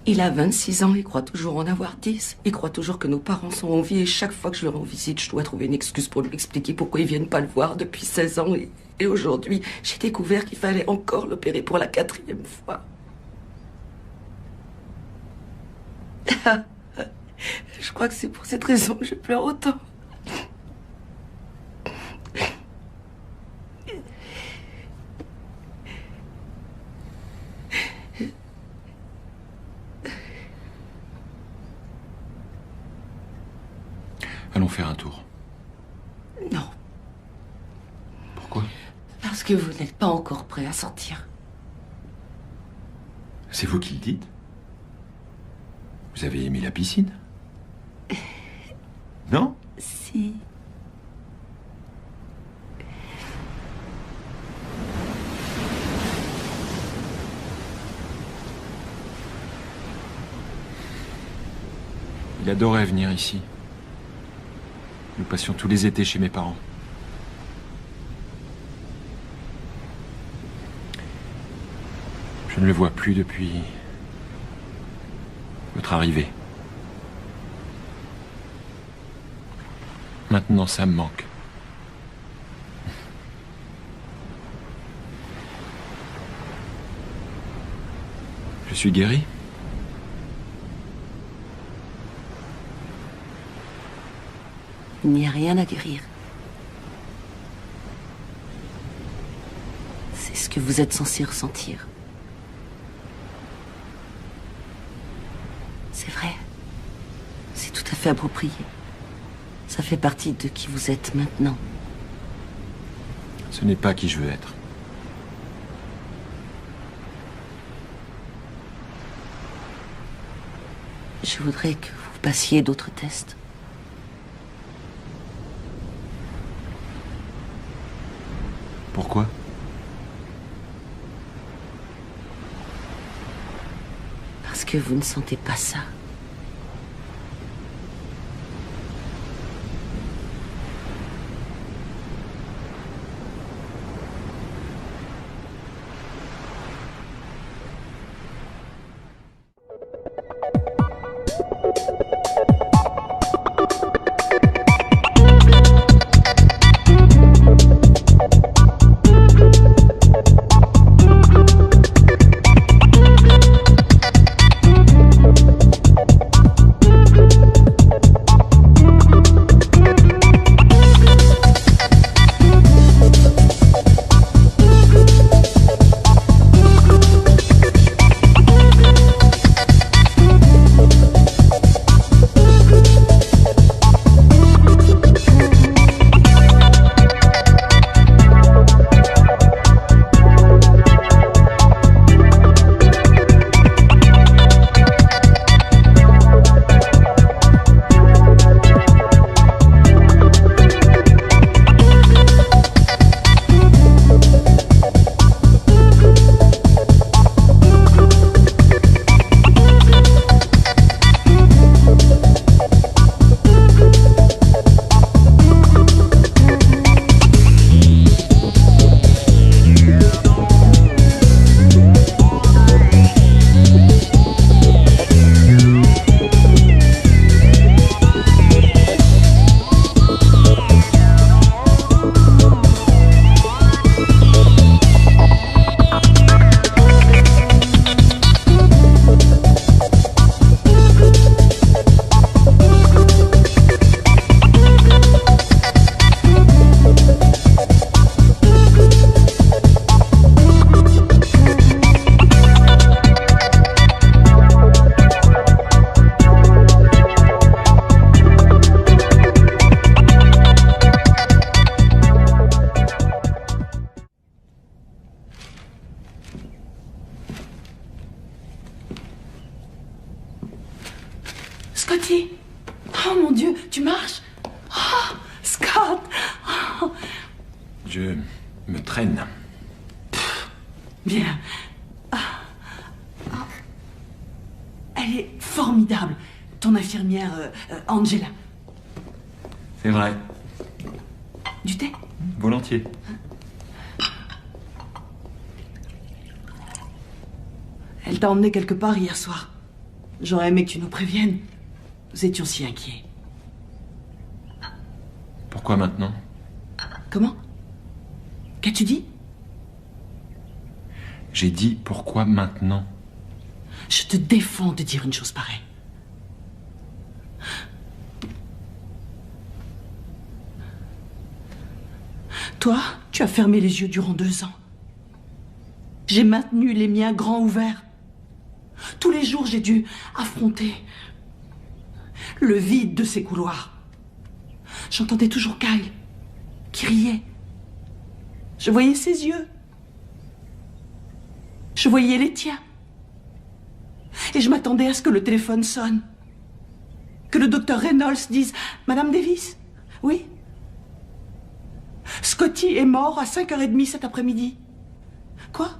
Il a 26 ans, il croit toujours en avoir 10. Il croit toujours que nos parents sont en vie et chaque fois que je le rends visite, je dois trouver une excuse pour lui expliquer pourquoi ils viennent pas le voir depuis 16 ans. Et aujourd'hui, j'ai découvert qu'il fallait encore l'opérer pour la 4e fois. Je crois que c'est pour cette raison que je pleure autant. Allons faire un tour. Non. Pourquoi? Parce que vous n'êtes pas encore prêt à sortir. C'est vous qui le dites? Vous avez aimé la piscine? Non? Si. Il adorait venir ici. Nous passions tous les étés chez mes parents. Je ne le vois plus depuis votre arrivée. Maintenant, ça me manque. Je suis guéri. Il n'y a rien à guérir. C'est ce que vous êtes censé ressentir. C'est vrai. C'est tout à fait approprié. Ça fait partie de qui vous êtes maintenant. Ce n'est pas qui je veux être. Je voudrais que vous passiez d'autres tests. Pourquoi? Parce que vous ne sentez pas ça. Scotty! Oh mon Dieu, tu marches? Oh, Scott! Oh. Je me traîne. Bien. Elle est formidable, ton infirmière Angela. C'est vrai. Du thé? Volontiers. Elle t'a emmené quelque part hier soir. J'aurais aimé que tu nous préviennes. Nous étions si inquiets. Pourquoi maintenant? Comment? Qu'as-tu dit? J'ai dit pourquoi maintenant? Je te défends de dire une chose pareille. Toi, tu as fermé les yeux durant 2 ans. J'ai maintenu les miens grands ouverts. Tous les jours, j'ai dû affronter le vide de ces couloirs. J'entendais toujours Kyle, qui riait. Je voyais ses yeux. Je voyais les tiens. Et je m'attendais à ce que le téléphone sonne. Que le docteur Reynolds dise « Madame Davis ? Oui ? Scotty est mort à 5h30 cet après-midi. » Quoi ?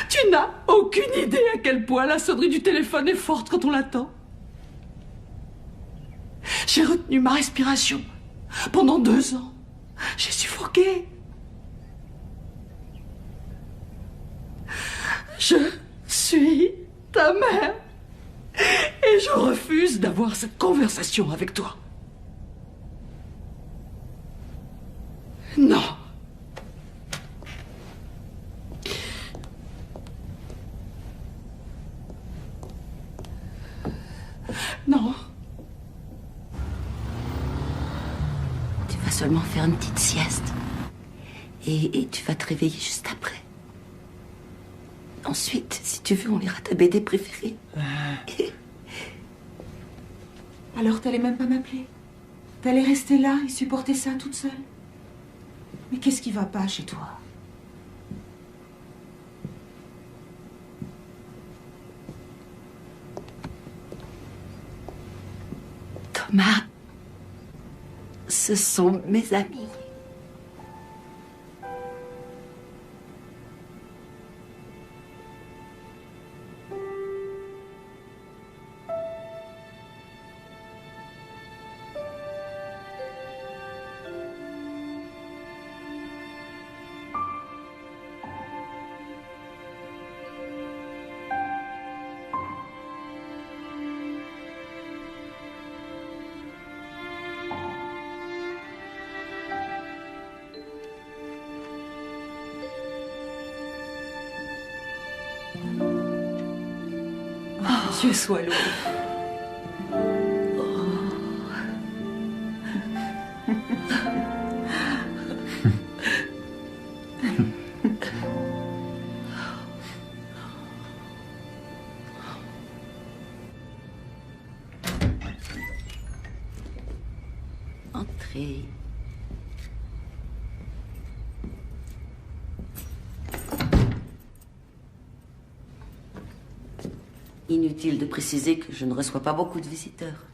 Tu n'as aucune idée à quel point la sonnerie du téléphone est forte quand on l'attend. J'ai retenu ma respiration pendant 2 ans. J'ai suffoqué. Je suis ta mère et je refuse d'avoir cette conversation avec toi. Non. Non. Tu vas seulement faire une petite sieste. Et tu vas te réveiller juste après. Ensuite, si tu veux, on lira ta BD préférée. Alors t'allais même pas m'appeler? T'allais rester là et supporter ça toute seule? Mais qu'est-ce qui va pas chez toi? Thomas, ce sont mes amis. Dieu soit loué. Entrez. Inutile de préciser que je ne reçois pas beaucoup de visiteurs.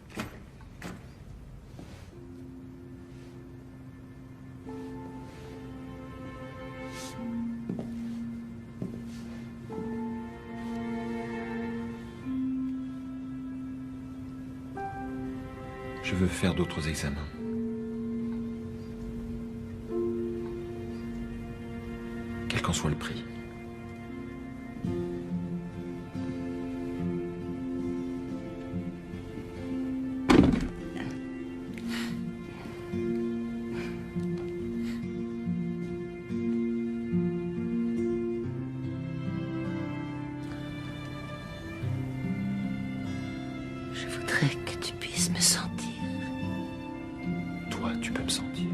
Je veux faire d'autres examens. Quel qu'en soit le prix. Je voudrais que tu puisses me sentir. Toi, tu peux me sentir.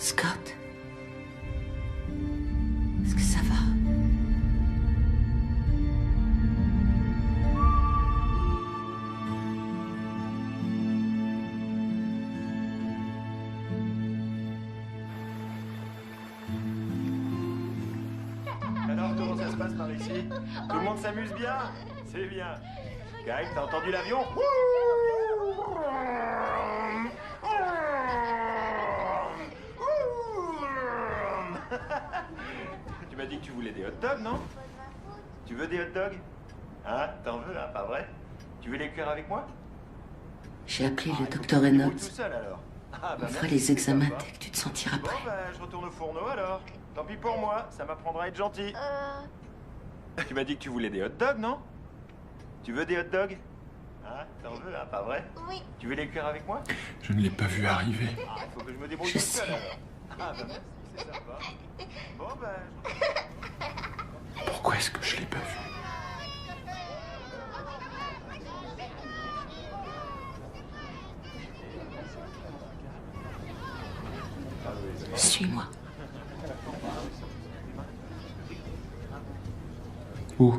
Scott? Est-ce que ça va? Alors, comment ça se passe par ici? Tout le monde s'amuse bien? C'est bien. Kyle, t'as entendu l'avion? Tu m'as dit que tu voulais des hot dogs, non? Tu veux des hot dogs? Hein? T'en veux, hein? Pas vrai? Tu veux les cuire avec moi? J'ai appelé le docteur Reynolds. Tout seul, alors. Ah, On fera les examens dès que tu te sentiras Bon, prêt. je retourne au fourneau alors. Tant pis pour moi, ça m'apprendra à être gentil. Tu m'as dit que tu voulais des hot dogs, non? Tu veux des hot dogs? Hein? T'en veux, hein? Pas vrai? Oui. Tu veux les cuire avec moi? Je ne l'ai pas vu arriver. Ah, il faut que je me débrouille Je tout seul sais. alors. Ah, bah merci, c'est sympa. Bon, Pourquoi est-ce que je l'ai pas vu? Suis-moi. Où?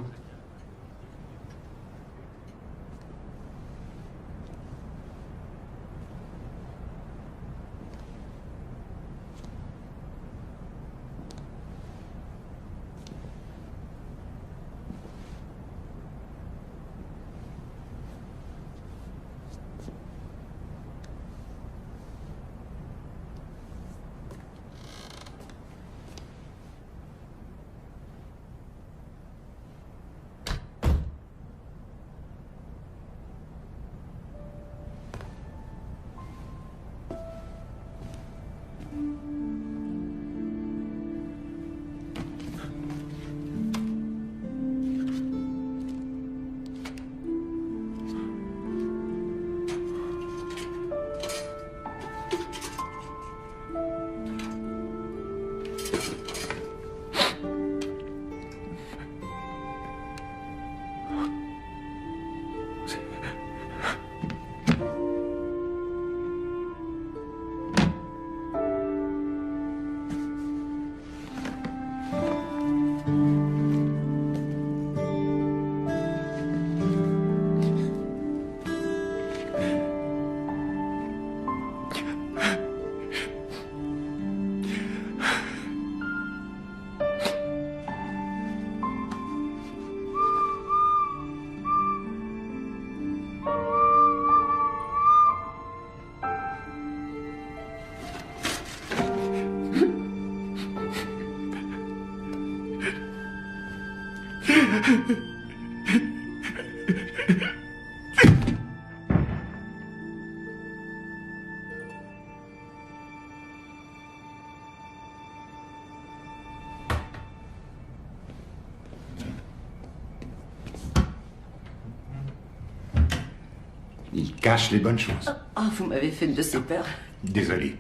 Il cache les bonnes choses. Oh, vous m'avez fait de ces peurs. Désolé.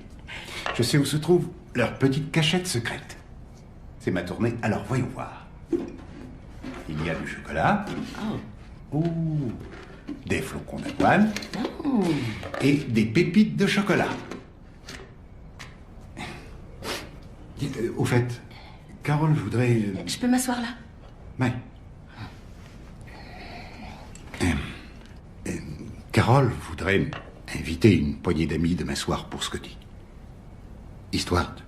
Je sais où se trouve leur petite cachette secrète. C'est ma tournée, alors voyons voir. Il y a du chocolat. Oh. Des flocons d'avoine. Oh. Et des pépites de chocolat. Au fait, Carole voudrait... Je peux m'asseoir là? Ouais. Carole voudrait inviter une poignée d'amis demain soir pour Scotty. Histoire de...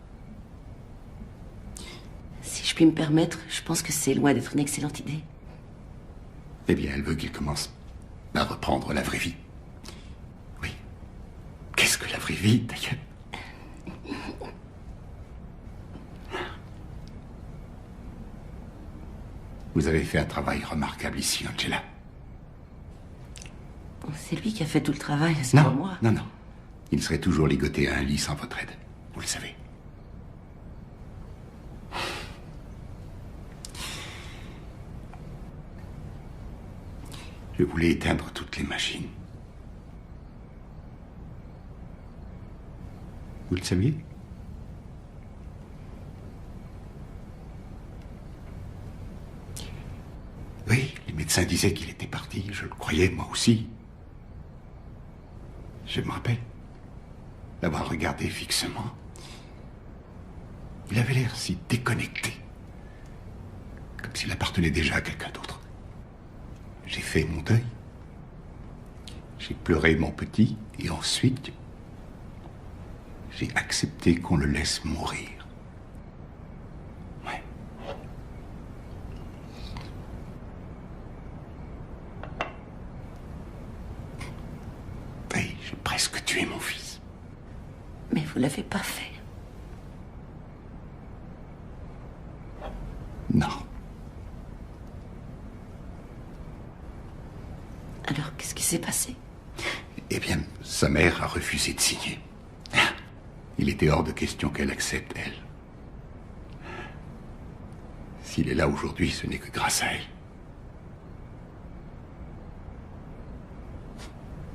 Si je puis me permettre, je pense que c'est loin d'être une excellente idée. Eh bien, elle veut qu'il commence à reprendre la vraie vie. Oui. Qu'est-ce que la vraie vie, d'ailleurs? Vous avez fait un travail remarquable ici, Angela. C'est lui qui a fait tout le travail, c'est pas moi. Non, non. Il serait toujours ligoté à un lit sans votre aide. Vous le savez. Je voulais éteindre toutes les machines. Vous le saviez? Oui, les médecins disaient qu'il était parti. Je le croyais, moi aussi. Je me rappelle d'avoir regardé fixement Il avait l'air si déconnecté. Comme s'il appartenait déjà à quelqu'un d'autre. J'ai fait mon deuil. J'ai pleuré mon petit, et ensuite, j'ai accepté qu'on le laisse mourir. Ouais. Oui, j'ai presque tué mon fils. Mais vous l'avez pas fait. Non. Alors, qu'est-ce qui s'est passé? Eh bien, sa mère a refusé de signer. Il était hors de question qu'elle accepte, elle. S'il est là aujourd'hui, ce n'est que grâce à elle.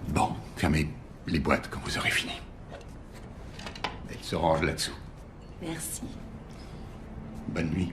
Bon, fermez les boîtes quand vous aurez fini. Elle se range là-dessous. Merci. Bonne nuit.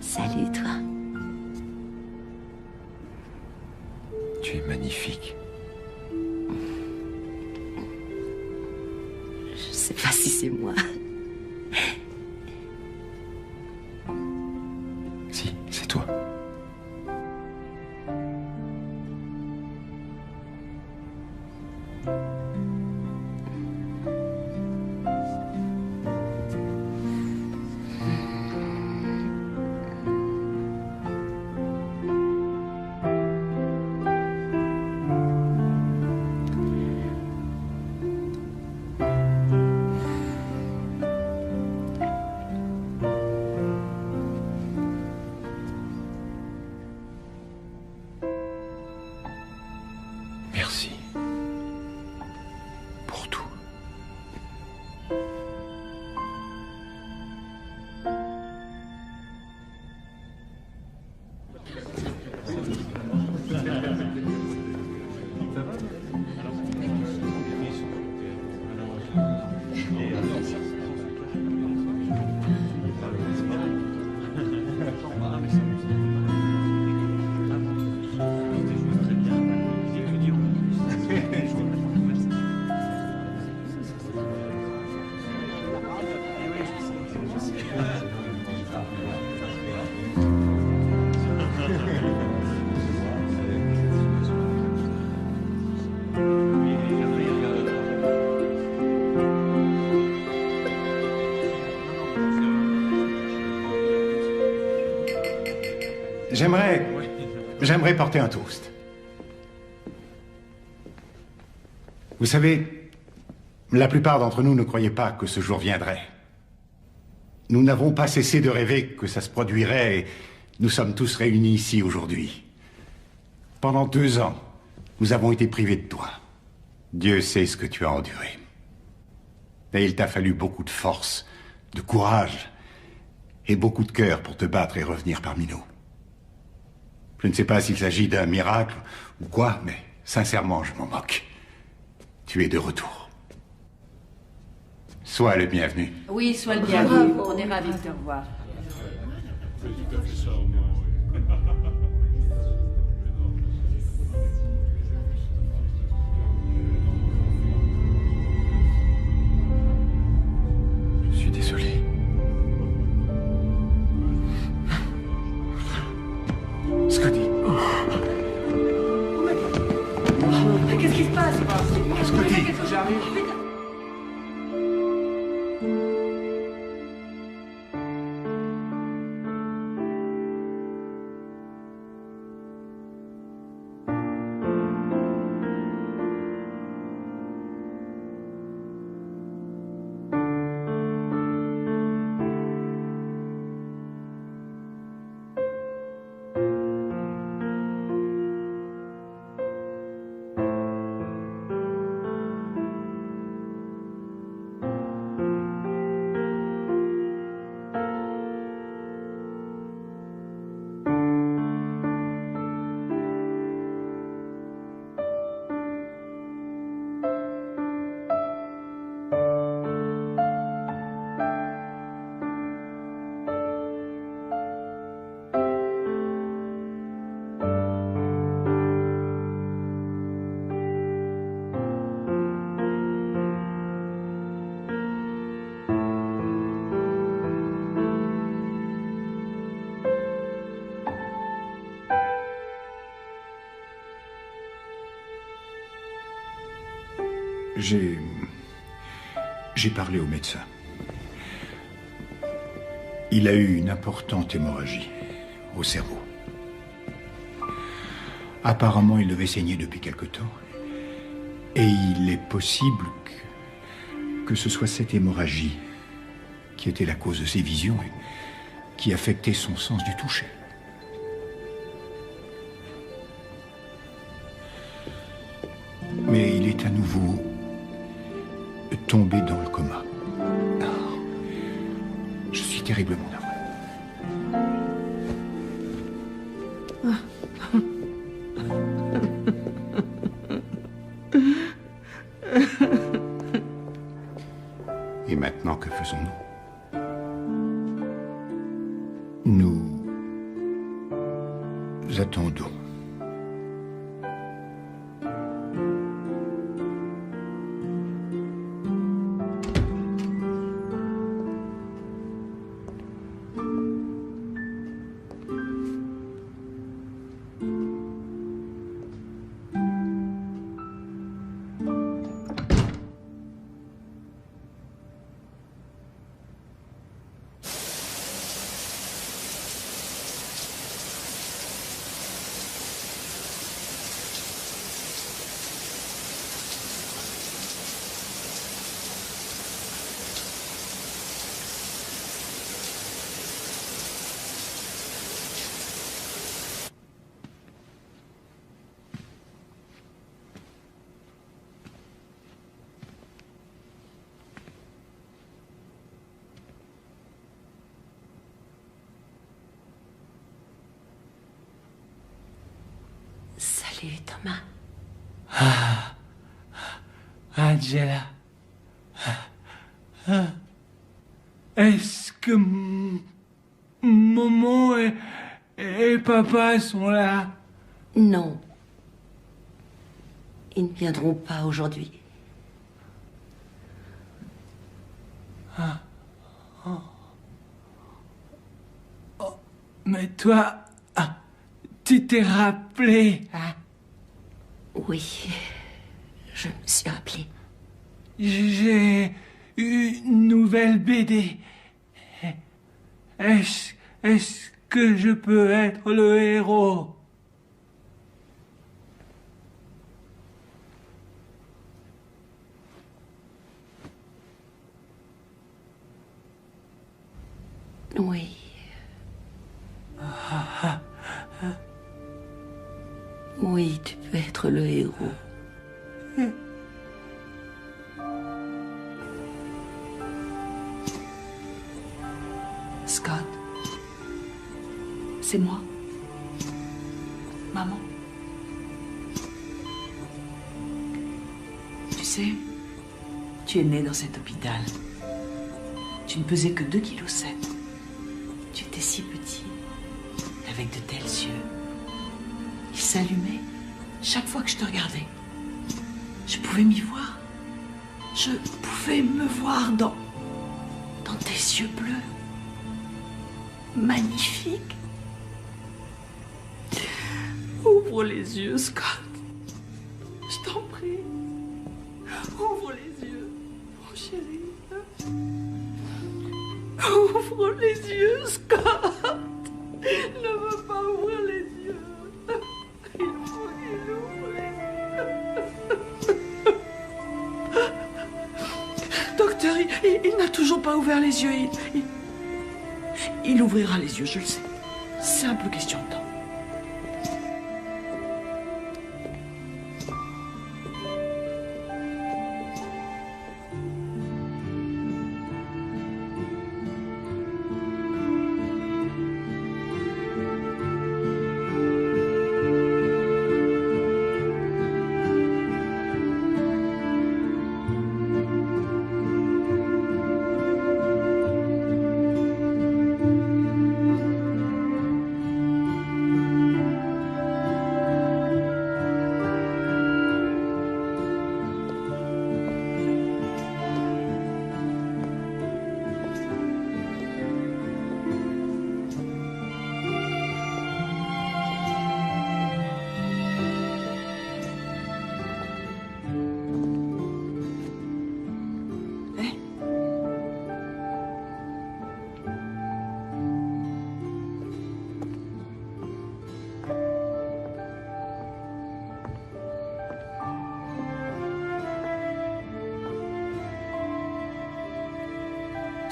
Salut, toi. Tu es magnifique. Je sais pas si c'est moi. Si, c'est toi. Merci. Pour tout. J'aimerais porter un toast. Vous savez, la plupart d'entre nous ne croyaient pas que ce jour viendrait. Nous n'avons pas cessé de rêver que ça se produirait et nous sommes tous réunis ici aujourd'hui. Pendant 2 ans, nous avons été privés de toi. Dieu sait ce que tu as enduré. Et il t'a fallu beaucoup de force, de courage et beaucoup de cœur pour te battre et revenir parmi nous. Je ne sais pas s'il s'agit d'un miracle ou quoi, mais sincèrement, je m'en moque. Tu es de retour. Sois le bienvenu. Oui, sois le bienvenu. On est ravis de te revoir. Je suis désolé. Scotty. Qu'est-ce qui se passe? Scotty. J'arrive. J'ai parlé au médecin. Il a eu une importante hémorragie au cerveau. Apparemment, il devait saigner depuis quelque temps. Et il est possible que ce soit cette hémorragie qui était la cause de ses visions et qui affectait son sens du toucher. Mais il est à nouveau tombé dans le coma. Je suis terriblement navré. Et maintenant, que faisons-nous? Nous attendons. Salut, Thomas. Ah, Angela. Est-ce que maman et papa sont là? Non. Ils ne viendront pas aujourd'hui. Ah. Oh. Oh. Mais toi, tu t'es rappelé, hein? Oui, je me suis rappelé. J'ai une nouvelle BD. Est-ce que je peux être le héros? Oui. Oui, tu peux être le héros. Scott, c'est moi. Maman. Tu sais, tu es né dans cet hôpital. Tu ne pesais que 2,7 kg. Tu étais si petit, avec de tels yeux. Ils s'allumaient chaque fois que je te regardais. Je pouvais m'y voir. Je pouvais me voir dans tes yeux bleus. Magnifique. Ouvre les yeux, Scott. Je t'en prie. Ouvre les yeux, mon chéri. Ouvre les yeux, Scott. Ne veux pas ouvrir les yeux. Il faut qu'il ouvre les yeux. Docteur, il n'a toujours pas ouvert les yeux. Il ouvrira les yeux, je le sais. Simple question de temps.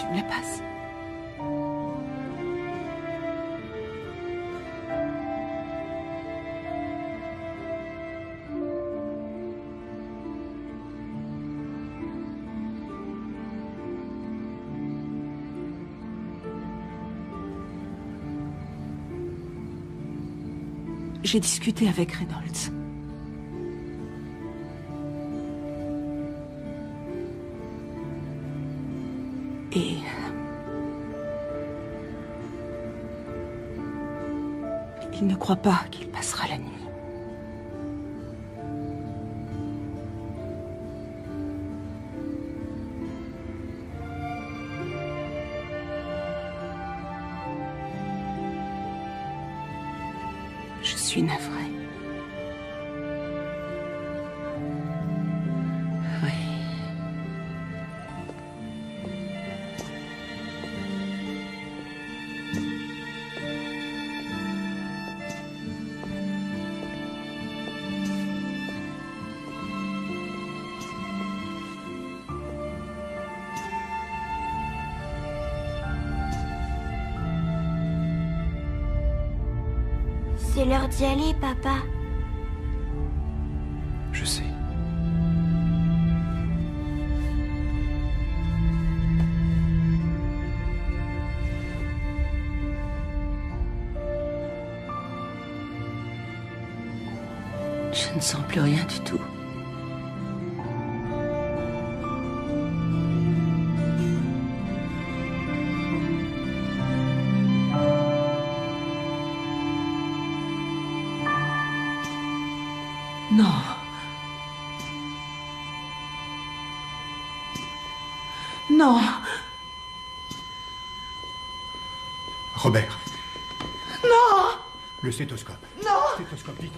vous la passe. J'ai discuté avec Reynolds. Et... il ne croit pas qu'il passera la nuit. Je suis navrée. Oui. C'est l'heure d'y aller, papa. Je sais. Je ne sens plus rien du tout. Non. Non. Robert, Non. le stéthoscope. Non. Stéthoscope, vite.